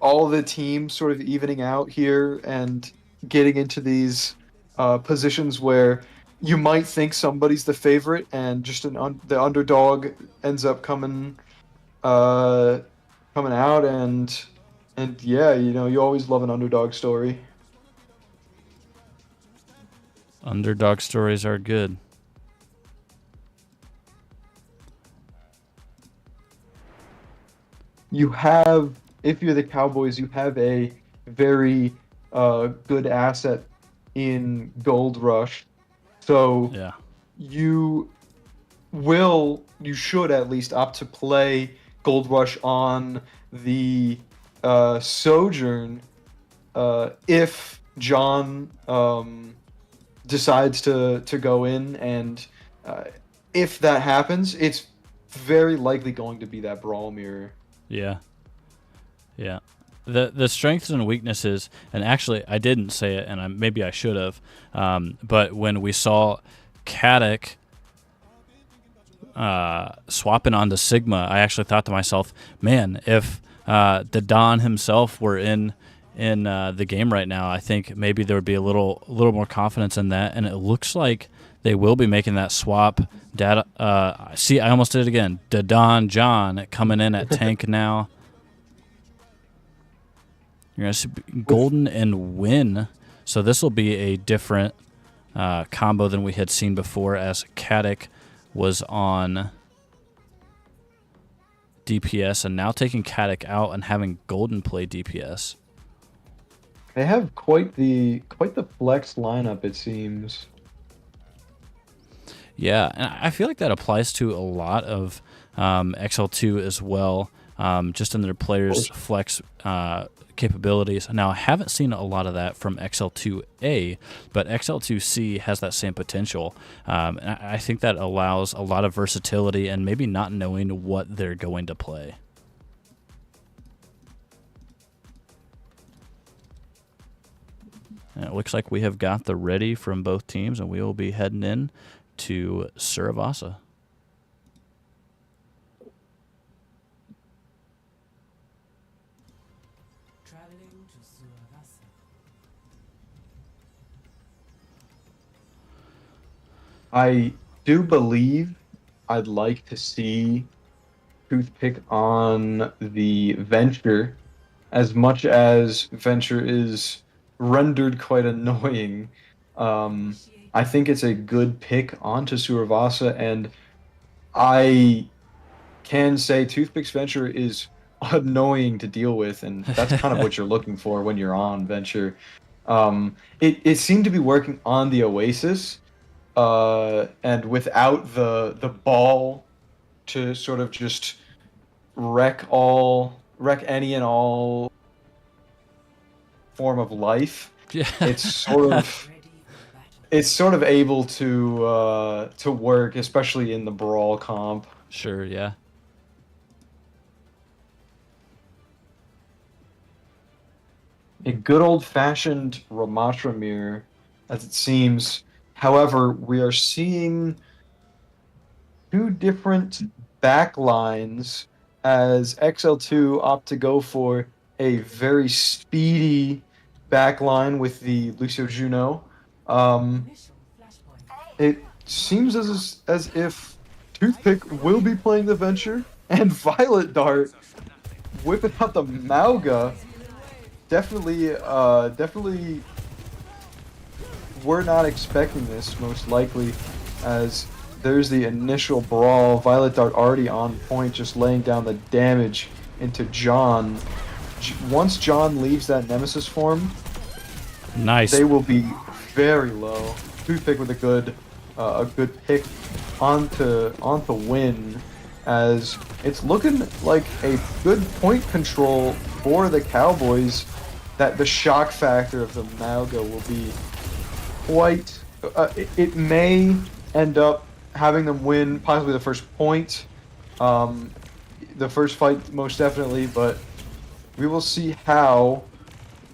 all the teams sort of evening out here and getting into these positions where you might think somebody's the favorite and just the underdog ends up uh, coming out, and yeah, you always love an underdog story. Underdog stories are good. You have, if you're the Cowboys, you have a very good asset in Gold Rush. So Yeah. you you should at least opt to play Gold Rush on the Sojourn if John decides to go in, and uh, if that happens, it's very likely going to be that Brawl Mirror. Yeah. Yeah. The strengths and weaknesses, and actually I didn't say it, and maybe I should have, but when we saw Caddick swapping onto Sigma, I actually thought to myself, man, if the Don himself were in the game right now, I think maybe there would be a little more confidence in that, and it looks like they will be making that swap. See, I almost did it again. Don John coming in at tank now. You're going to see Golden and Win. So this will be a different combo than we had seen before, as Caddick was on DPS, and now taking Caddick out and having Golden play DPS. They have quite the flex lineup, it seems. Yeah, and I feel like that applies to a lot of XL2 as well, just in their players' flex capabilities. Now, I haven't seen a lot of that from XL2A, but XL2C has that same potential. And I think that allows a lot of versatility and maybe not knowing what they're going to play. And it looks like we have got the ready from both teams, and we will be heading in to Suravasa. Traveling to Suravasa. I do believe I'd like to see Toothpick on the Venture, as much as Venture is rendered quite annoying. I think it's a good pick onto Suravasa, and I can say Toothpick's Venture is annoying to deal with, and that's kind of what you're looking for when you're on Venture. It seemed to be working on the Oasis, and without the ball to sort of just wreck any and all form of life. Yeah. It's sort of Ready for battle. it's sort of able to work, especially in the brawl comp. Sure, yeah. A good old-fashioned Ramatra mirror, as it seems. However, we are seeing two different backlines as XL2 opt to go for a very speedy backline with the Lucio Juno. Initial flashpoint. It seems as if Toothpick will be playing the Venture, and Violet Dart whipping out the Mauga. Definitely, we're not expecting this, most likely, as there's the initial brawl. Violet Dart already on point, just laying down the damage into John. Once John leaves that Nemesis form, Nice. they will be very low. Toothpick with a good pick onto win, as it's looking like a good point control for the Cowboys. That the shock factor of the Mauga will be quite. It may end up having them win possibly the first point, the first fight most definitely, but we will see how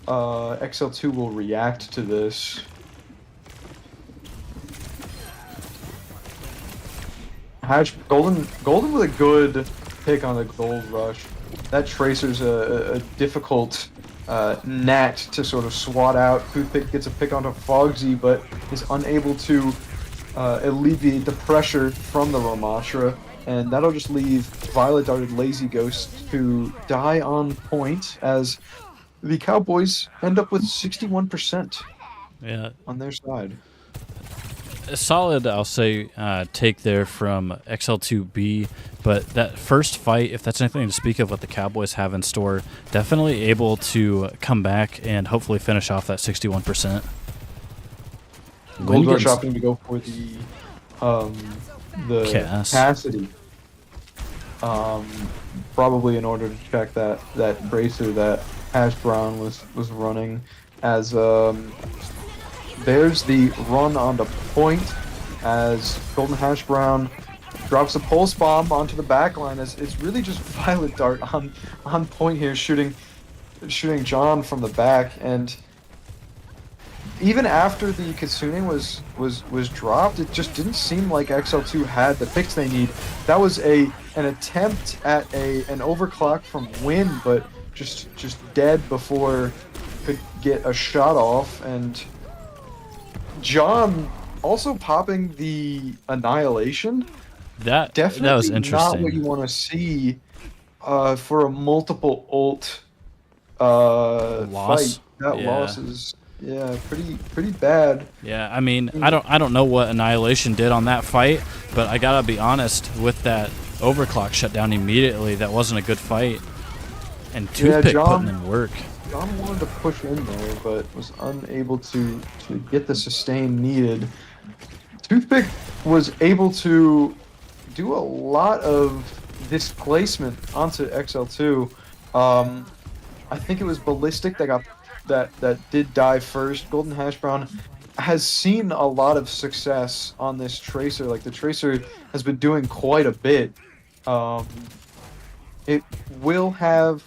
XL2 will react to this. Golden with a good pick on the Gold Rush. That Tracer's a difficult gnat to sort of swat out. Toothpick gets a pick onto Fogsy, but is unable to alleviate the pressure from the Ramatra, and that'll just leave Violet Darted Lazy Ghost to die on point, as the Cowboys end up with 61% Yeah. on their side. A solid, I'll say, take there from XL2 B, but that first fight, if that's anything to speak of what the Cowboys have in store, definitely able to come back and hopefully finish off that 61%. Gold Rush Against- opting to go for the Cass. Cassidy. Probably in order to check that bracer that Hash Brown was running, as there's the run onto point, as Golden Hash Brown drops a pulse bomb onto the backline, as it's really just Violet Dart on point here, shooting John from the back. And even after the Kitsune was dropped, it just didn't seem like XL2 had the picks they need. That was an attempt at an overclock from Win, but just dead before could get a shot off. And John also popping the Annihilation. That Definitely was not interesting. what you want to see for a multiple ult Loss? fight. That Yeah. loss is pretty bad. Yeah, I mean, I don't know what Annihilation did on that fight, but I gotta be honest, with that overclock shut down immediately, that wasn't a good fight. And Toothpick John- putting in work. John wanted to push in there, but was unable to get the sustain needed. Toothpick was able to do a lot of displacement onto XL2. I think it was Ballistic that did die first. Golden Hash Brown has seen a lot of success on this Tracer. Like, the Tracer has been doing quite a bit. It will have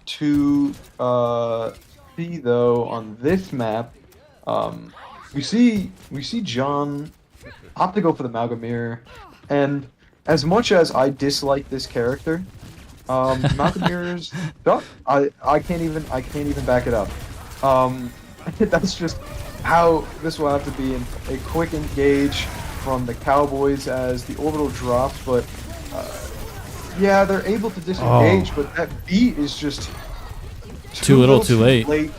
to see though on this map, we see John opt to go for the Malgamir, and as much as I dislike this character, Malgamir's I can't even back it up. That's just how this will have to be in a quick engage from the Cowboys as the orbital drops, but yeah, they're able to disengage, but that beat is just Too little, too late.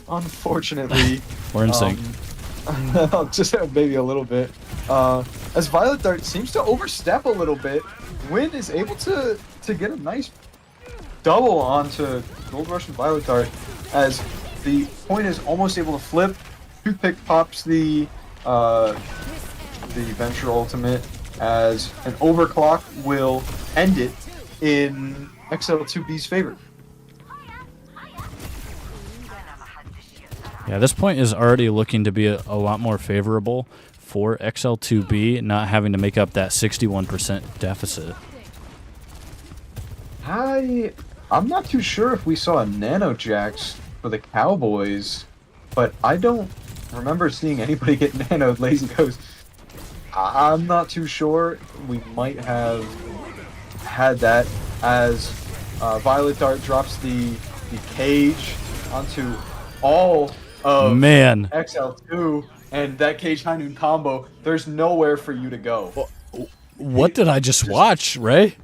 Unfortunately. We're in sync. Just maybe a little bit. As Violet Dart seems to overstep a little bit, Win is able to get a nice double onto Gold Rush and Violet Dart as the point is almost able to flip. Toothpick pops the Venture Ultimate as an overclock will end it in XL2 B's favor. Yeah, this point is already looking to be a lot more favorable for XL2B, not having to make up that 61% deficit. I'm not too sure if we saw a Nano Jax for the Cowboys, but I don't remember seeing anybody get nanoed. Lazy Ghost. I'm not too sure. We might have had that as Violet Dart drops the cage onto all of XL2, and that cage high noon combo. There's nowhere for you to go. What did I just watch, Ray?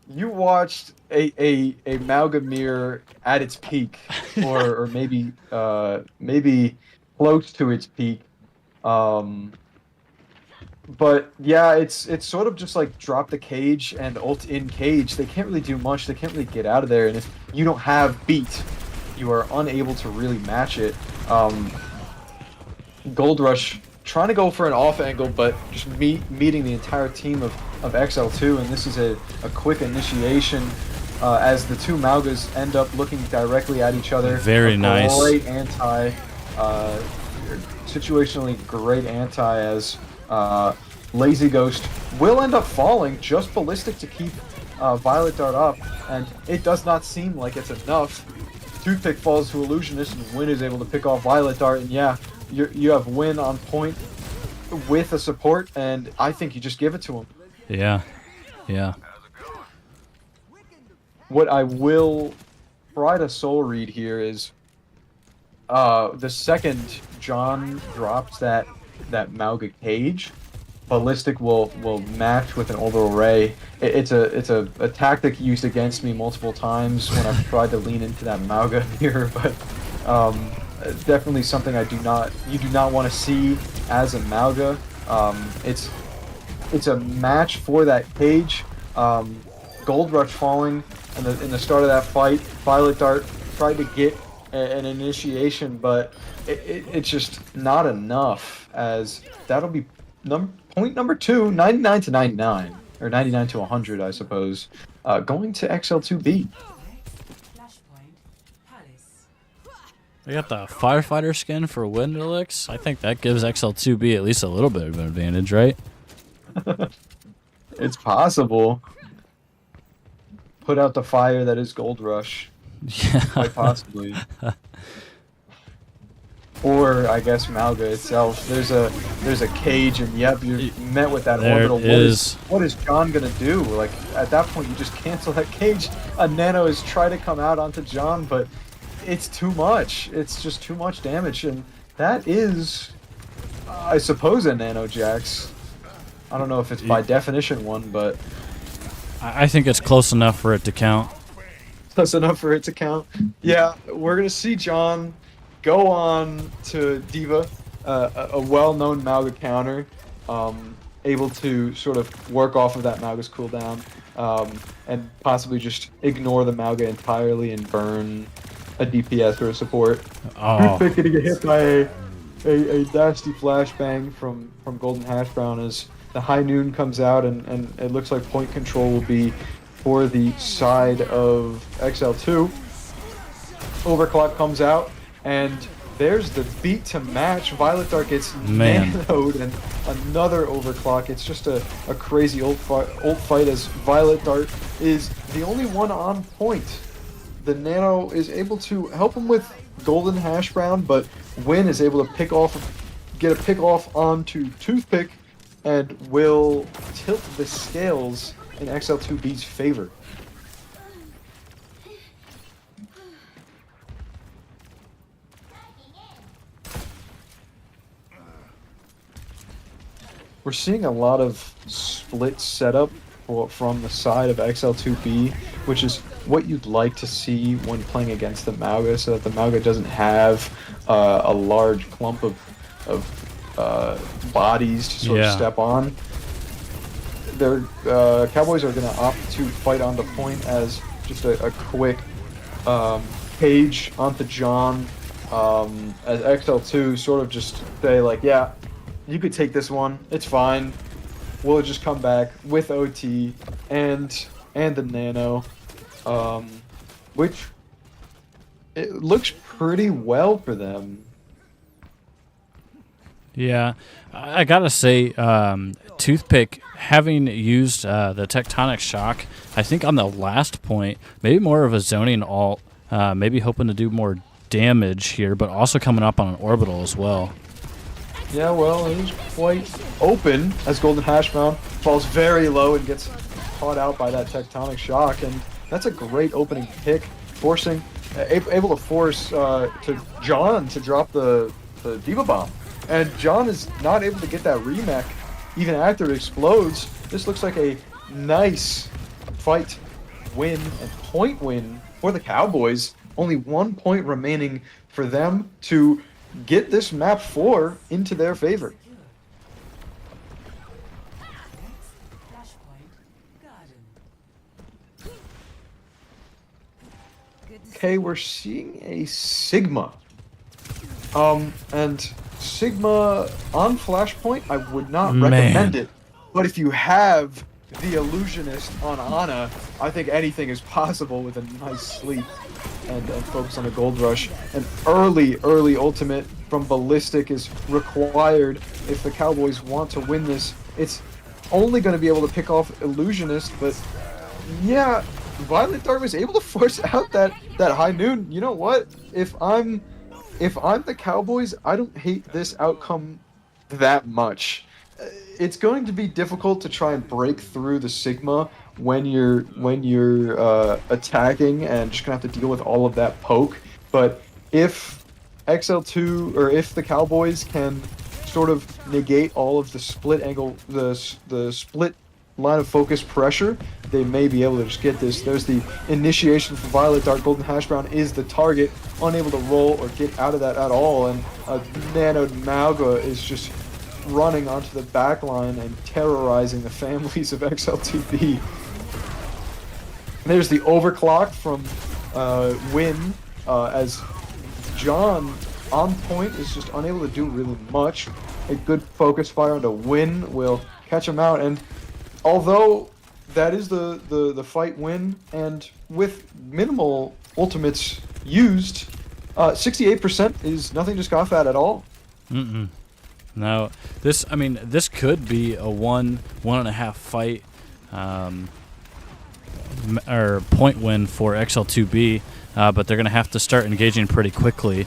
You watched a Malgamir at its peak, or maybe close to its peak. But yeah, it's sort of just like drop the cage and ult in cage. They can't really do much. They can't really get out of there. And if you don't have beat, you are unable to really match it. Gold Rush trying to go for an off angle, but just meeting the entire team of XL2, and this is a quick initiation as the two Malgas end up looking directly at each other. Very nice. Great anti, situationally great anti as Lazy Ghost will end up falling, just ballistic to keep Violet Dart up, and it does not seem like it's enough. Toothpick falls to Illusionist, and Win is able to pick off Violet Dart, and yeah, you have Win on point with a support, and I think you just give it to him. Yeah, yeah. What I will try to soul read here is the second John drops that Mauga cage, Ballistic will match with an orbital ray. It's a tactic used against me multiple times when I've tried to lean into that Mauga here, but definitely something you do not want to see as a Mauga. It's a match for that cage. Gold Rush falling in the start of that fight. Violet Dart tried to get an initiation, but it's just not enough, as that'll be point number 2, 99 to 99, or 99 to 100, I suppose, going to XL2B. Flashpoint Palace. We got the Firefighter skin for Windelix. I think that gives XL2B at least a little bit of an advantage, right? It's possible. Put out the fire that is Gold Rush. Yeah. Quite possibly. Or I guess Malga itself. There's a cage, and yep, you're met with that There orbital. it is. What is John gonna do? Like at that point, you just cancel that cage. A nano is trying to come out onto John, but it's too much. It's just too much damage, and that is, I suppose, a Nano Jax. I don't know if it's by definition one, but I think it's close enough for it to count. that's enough for it to count. Yeah, we're gonna see John go on to Diva, a well-known Malga counter, able to sort of work off of that Malga's cooldown, and possibly just ignore the Malga entirely and burn a DPS or a support. Oh, Toothpick gonna get hit by a nasty flashbang from Golden Hash Brown as the High Noon comes out, and it looks like point control will be for the side of XL2. Overclock comes out, and there's the beat to match. Violet Dart gets nanoed, and another overclock. It's just a crazy ult fight as Violet Dart is the only one on point. the Nano is able to help him with Golden Hash Brown, but Win is able to get a pick off onto Toothpick, and will tilt the scales in XL2B's favor. We're seeing a lot of split setup from the side of XL2B, which is what you'd like to see when playing against the Mauga, so that the Mauga doesn't have a large clump of bodies to sort of step on. Their Cowboys are going to opt to fight on the point as just a quick page onto John, as XL2 sort of just say like, yeah, you could take this one, it's fine. We'll just come back with OT and the Nano, which it looks pretty well for them. Yeah, I gotta say, Toothpick, having used the Tectonic Shock, I think on the last point, maybe more of a zoning alt, maybe hoping to do more damage here, but also coming up on an orbital as well. Yeah, well, he's quite open as Golden Hash Brown falls very low and gets caught out by that Tectonic Shock, and that's a great opening pick, forcing, able to force to John to drop the Diva Bomb. And John is not able to get that remech even after it explodes. This looks like a nice fight win and point win for the Cowboys. Only 1 point remaining for them to get this map 4 into their favor. Okay, we're seeing a Sigma. And Sigma on Flashpoint, I would not recommend it. But if you have the Illusionist on Ana, I think anything is possible with a nice sleep and focus on the Gold Rush. An early ultimate from Ballistic is required if the Cowboys want to win this. It's only going to be able to pick off Illusionist, but yeah, Violet Dart was able to force out that High Noon. You know what? If I'm the Cowboys, I don't hate this outcome that much. It's going to be difficult to try and break through the Sigma when you're attacking and just gonna have to deal with all of that poke. But if XL2 or if the Cowboys can sort of negate all of the split angle, the split line of focus pressure, they may be able to just get this. There's the initiation for Violet Dart. Golden Hash Brown is the target, unable to roll or get out of that at all, and Nanoed Mauga is just running onto the back line and terrorizing the families of XL2B. There's the overclock from Win, as John on point is just unable to do really much. A good focus fire onto Win will catch him out, and although that is the fight win, and with minimal ultimates used, 68% is nothing to scoff at all. No, this could be a 1.5 fight or point win for XL2B, but they're going to have to start engaging pretty quickly.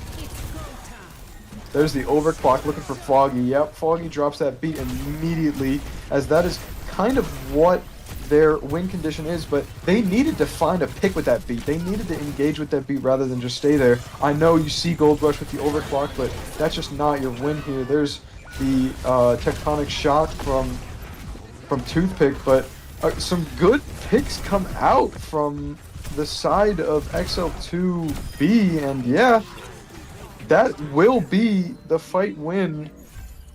There's the overclock looking for Foggy. Yep, Foggy drops that beat immediately, as that is kind of what their win condition is, but they needed to find a pick with that beat. They needed to engage with that beat rather than just stay there. I know you see Gold Rush with the overclock, but that's just not your win here. There's the Tectonic Shock from Toothpick, but some good picks come out from the side of XL2B, and yeah, that will be the fight win.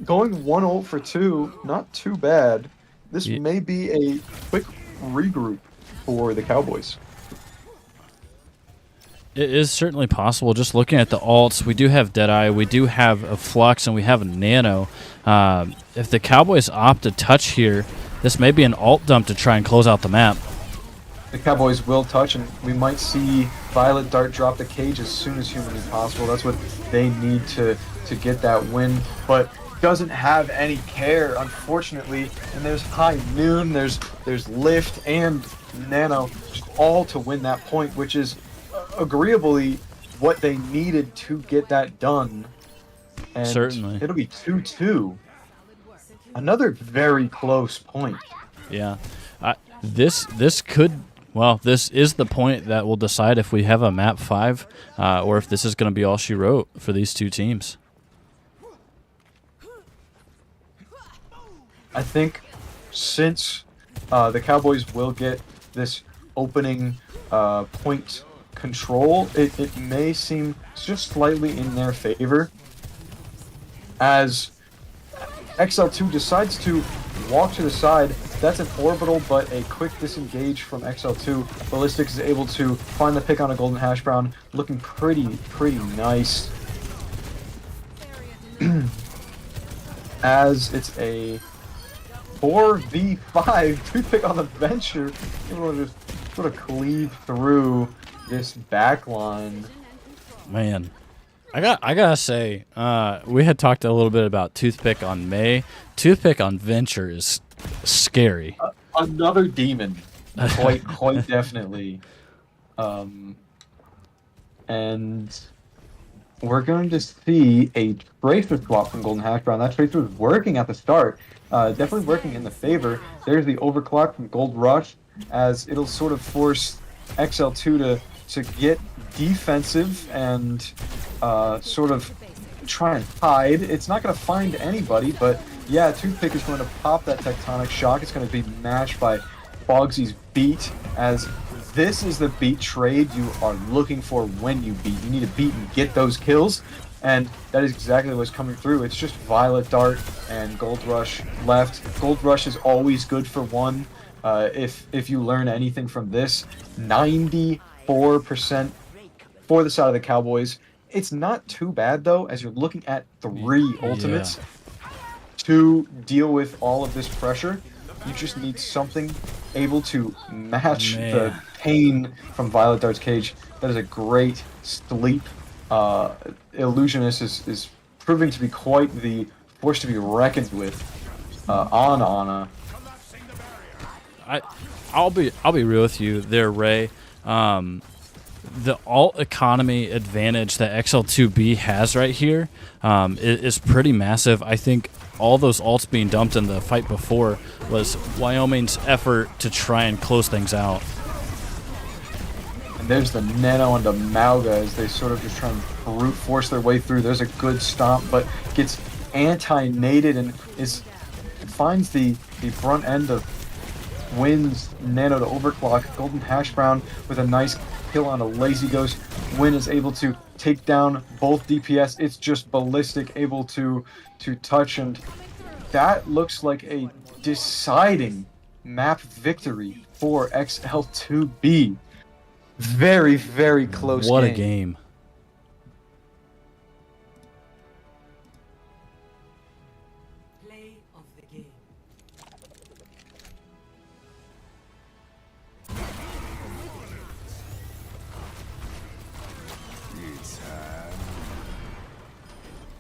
Going 1-0 for 2, not too bad. This may be a quick regroup for the Cowboys. It is certainly possible. Just looking at the alts, we do have Deadeye, we do have a Flux, and we have a Nano. If the Cowboys opt to touch here, this may be an alt dump to try and close out the map. The Cowboys will touch, and we might see Violet Dart drop the cage as soon as humanly possible. That's what they need to get that win, but doesn't have any care, unfortunately. And there's High Noon, there's Lift and Nano, just all to win that point, which is agreeably what they needed to get that done. And Certainly. it'll be 2-2. Another very close point. Yeah. This could. Well, this is the point that will decide if we have a map 5 or if this is going to be all she wrote for these two teams. I think since the Cowboys will get this opening point control, it may seem just slightly in their favor as XL2 decides to walk to the side. That's an orbital, but a quick disengage from XL2. Ballistic is able to find the pick on a golden hash brown, looking pretty nice. As it's a 4v5 toothpick on the venture, able to just sort of cleave through this back line. Man, I gotta say, we had talked a little bit about toothpick on May. Toothpick on Venture is scary. Another demon, quite definitely. And we're going to see a Tracer swap from Golden Hash Brown. That Tracer was working at the start, definitely working in the favor. There's the overclock from Gold Rush, as it'll sort of force XL2 to get defensive and sort of try and hide. It's not going to find anybody, but yeah, Toothpick is going to pop that Tectonic Shock. It's going to be matched by Bogsy's Beat, as this is the beat trade you are looking for when you beat. You need to beat and get those kills, and that is exactly what's coming through. It's just Violet Dart and Gold Rush left. Gold Rush is always good for one. If you learn anything from this, 94% for the side of the Cowboys. It's not too bad, though, as you're looking at 3 ultimates to deal with all of this pressure. You just need something able to match the pain from Violet Dart's cage. That is a great sleep. Illusionist is proving to be quite the force to be reckoned with on Ana. I'll be real with you there, Ray. The alt economy advantage that XL2 B has right here is pretty massive. I think all those alts being dumped in the fight before was Wyoming's effort to try and close things out. And there's the Nano and the Mauga as they sort of just try and brute force their way through. There's a good stomp, but gets anti-nated and finds the front end of Wynn's Nano to overclock. Golden Hash Brown with a nice kill on a Lazy Ghost. Wynn is able to take down both DPS. It's just Ballistic able to touch, and that looks like a deciding map victory for XL2B. Very close game. What a game. Play of the game.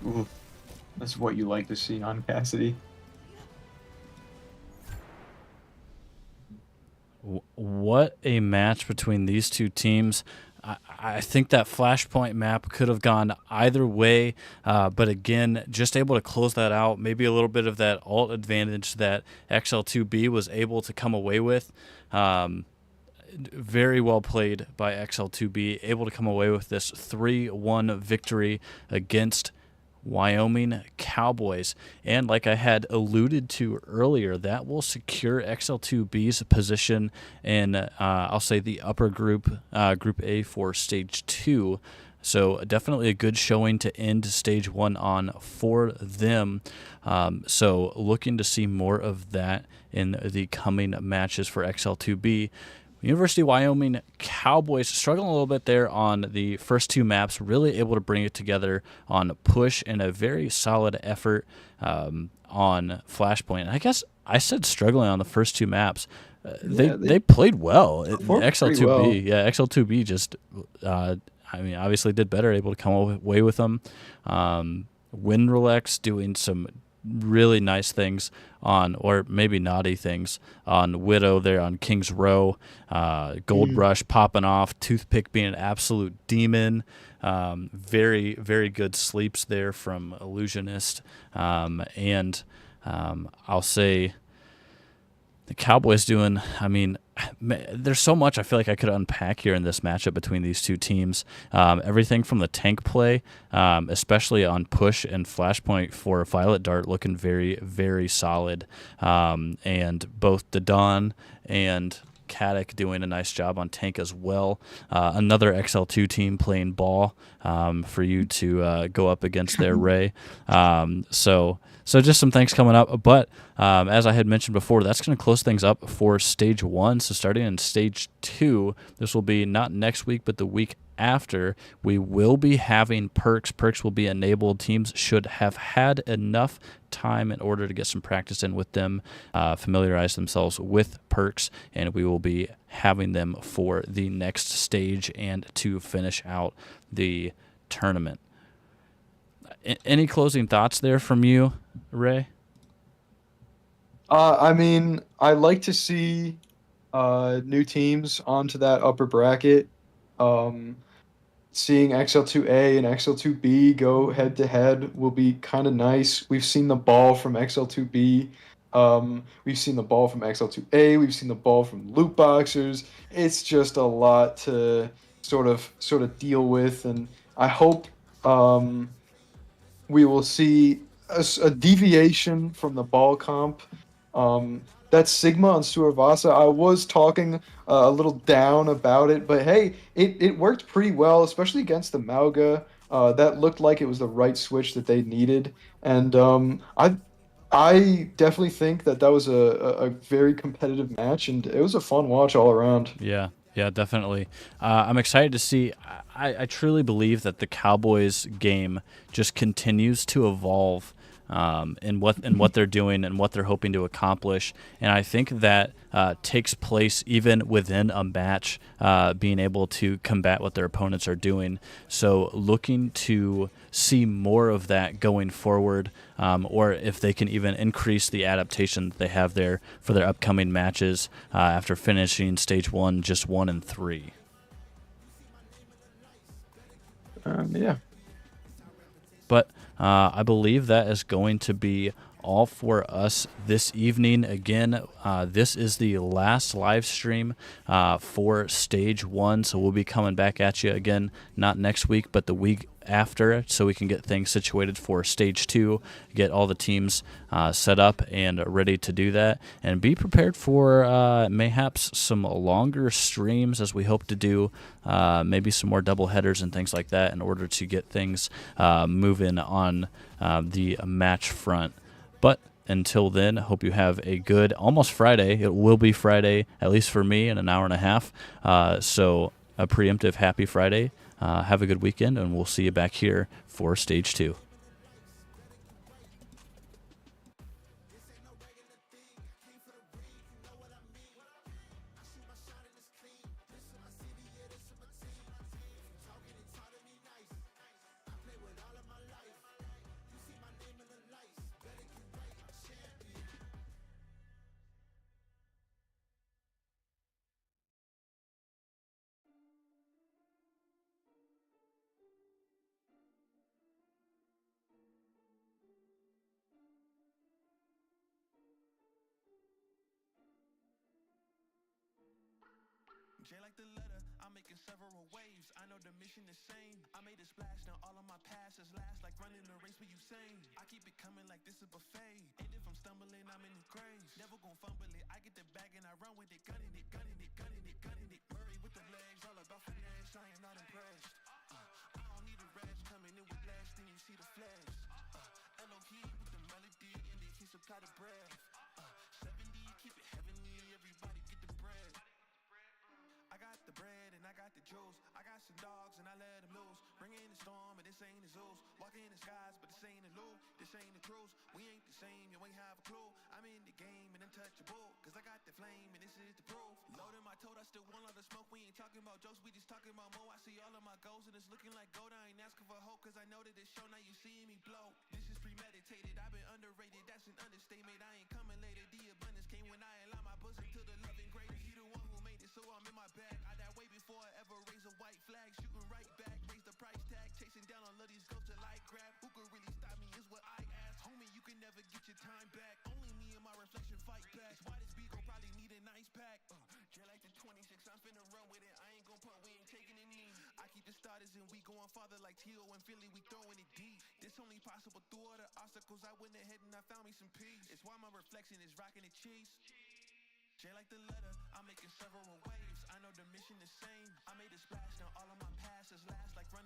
Ooh, that's what you like to see on Cassidy. What a match between these two teams. I think that Flashpoint map could have gone either way, but again, just able to close that out. Maybe a little bit of that alt advantage that XL2B was able to come away with. Very well played by XL2B, able to come away with this 3-1 victory against Wyoming Cowboys. And like I had alluded to earlier, that will secure XL2B's position in, I'll say, the upper group, Group A for Stage 2. So definitely a good showing to end Stage 1 on for them. So looking to see more of that in the coming matches for XL2B. University of Wyoming Cowboys struggling a little bit there on the first 2 maps, really able to bring it together on push and a very solid effort on Flashpoint. And I guess I said struggling on the first 2 maps. They played well. XL2B, well. yeah, XL2B just, obviously did better, able to come away with them. Winrolex doing some really nice things on, or maybe naughty things on Widow there on King's Row. Gold Rush popping off, Toothpick being an absolute demon. Very, very good sleeps there from Illusionist. And I'll say the Cowboys doing, there's so much I feel like I could unpack here in this matchup between these two teams. Everything from the tank play, especially on push and flashpoint for Violet Dart, looking very, very solid. And both Dawn and Caddick doing a nice job on tank as well. Another XL2 team playing ball for you to go up against their Ray. So just some things coming up. But as I had mentioned before, that's going to close things up for Stage 1. So starting in Stage 2, this will be not next week, but the week after, we will be having perks. Perks will be enabled. Teams should have had enough time in order to get some practice in with them, familiarize themselves with perks, and we will be having them for the next stage and to finish out the tournament. Any closing thoughts there from you, Ray? I like to see new teams onto that upper bracket. Seeing XL2A and XL2B go head to head will be kind of nice. We've seen the ball from XL2B. We've seen the ball from XL2A. We've seen the ball from loot boxers. It's just a lot to sort of deal with, and I hope we will see a deviation from the ball comp. That Sigma on Suravasa, I was talking a little down about it, but hey, it worked pretty well, especially against the Mauga. That looked like it was the right switch that they needed, and I definitely think that was a very competitive match, and it was a fun watch all around. Yeah, definitely. I'm excited to see. I truly believe that the Cowboys game just continues to evolve in what they're doing and what they're hoping to accomplish, and I think that takes place even within a match, being able to combat what their opponents are doing. So looking to see more of that going forward, or if they can even increase the adaptation that they have there for their upcoming matches after finishing Stage 1 just 1 and 3. Yeah. But I believe that is going to be all for us this evening. Again, this is the last live stream for Stage 1, so we'll be coming back at you again, not next week, but the week after, so we can get things situated for Stage 2, get all the teams set up and ready to do that, and be prepared for mayhaps some longer streams, as we hope to do maybe some more double headers and things like that in order to get things moving on the match front. But until then, hope you have a good, almost Friday. It will be Friday, at least for me, in an hour and a half. So a preemptive happy Friday. Have a good weekend, and we'll see you back here for Stage 2. J like the letter, I'm making several waves. I know the mission is same. I made a splash, now all of my passes last like running a race with Usain. I keep it coming like this is buffet. And if I'm stumbling, I'm in the craze. Never gon' fumble it. I get the bag and I run with it, gunning it, gunning it, gunning it, gunning it. Murray with the legs, all about finesse. I am not impressed. I don't need a rest coming in with last, then you see the flash. Elohim with the melody and the kiss of kind of breath. 70, keep it heavenly, everybody get the bread. I got the bread and I got the juice. I got some dogs and I let them loose. Bring in the storm and this ain't the Zeus. Walk in the skies but this ain't the loop. This ain't the cruise. We ain't the same, you ain't have a clue. I'm in the game and untouchable, cause I got the flame and this is the proof. Loading my toad, I still want all the smoke. We ain't talking about jokes, we just talking about more. I see all of my goals and it's looking like gold. I ain't asking for hope, cause I know that it's show. Now you seeing me blow. This is premeditated. meditated, I've been underrated, that's an understatement. I ain't coming later, the abundance came when I allow my bosom to the loving greatest. He the one who made it, so I'm in my bag. I died way before I ever raise a white flag. Shooting right back, raise the price tag. Chasing down all of these ghosts till I grab. Who could really stop me is what I ask. Homie, you can never get your time back. Only me and my reflection fight back. That's why this beat gon' probably need a nice pack. Just like the 26, I'm finna run with it. I ain't gon' punt, we ain't taking a knee. I keep the starters and we going farther like T.O. and Philly, we throwing it deep. This only possible through all the obstacles. I went ahead and I found me some peace. It's why my reflection is rocking the cheese. J like the letter, I'm making several waves. I know the mission the same. I made a splash, now all of my passes last like running.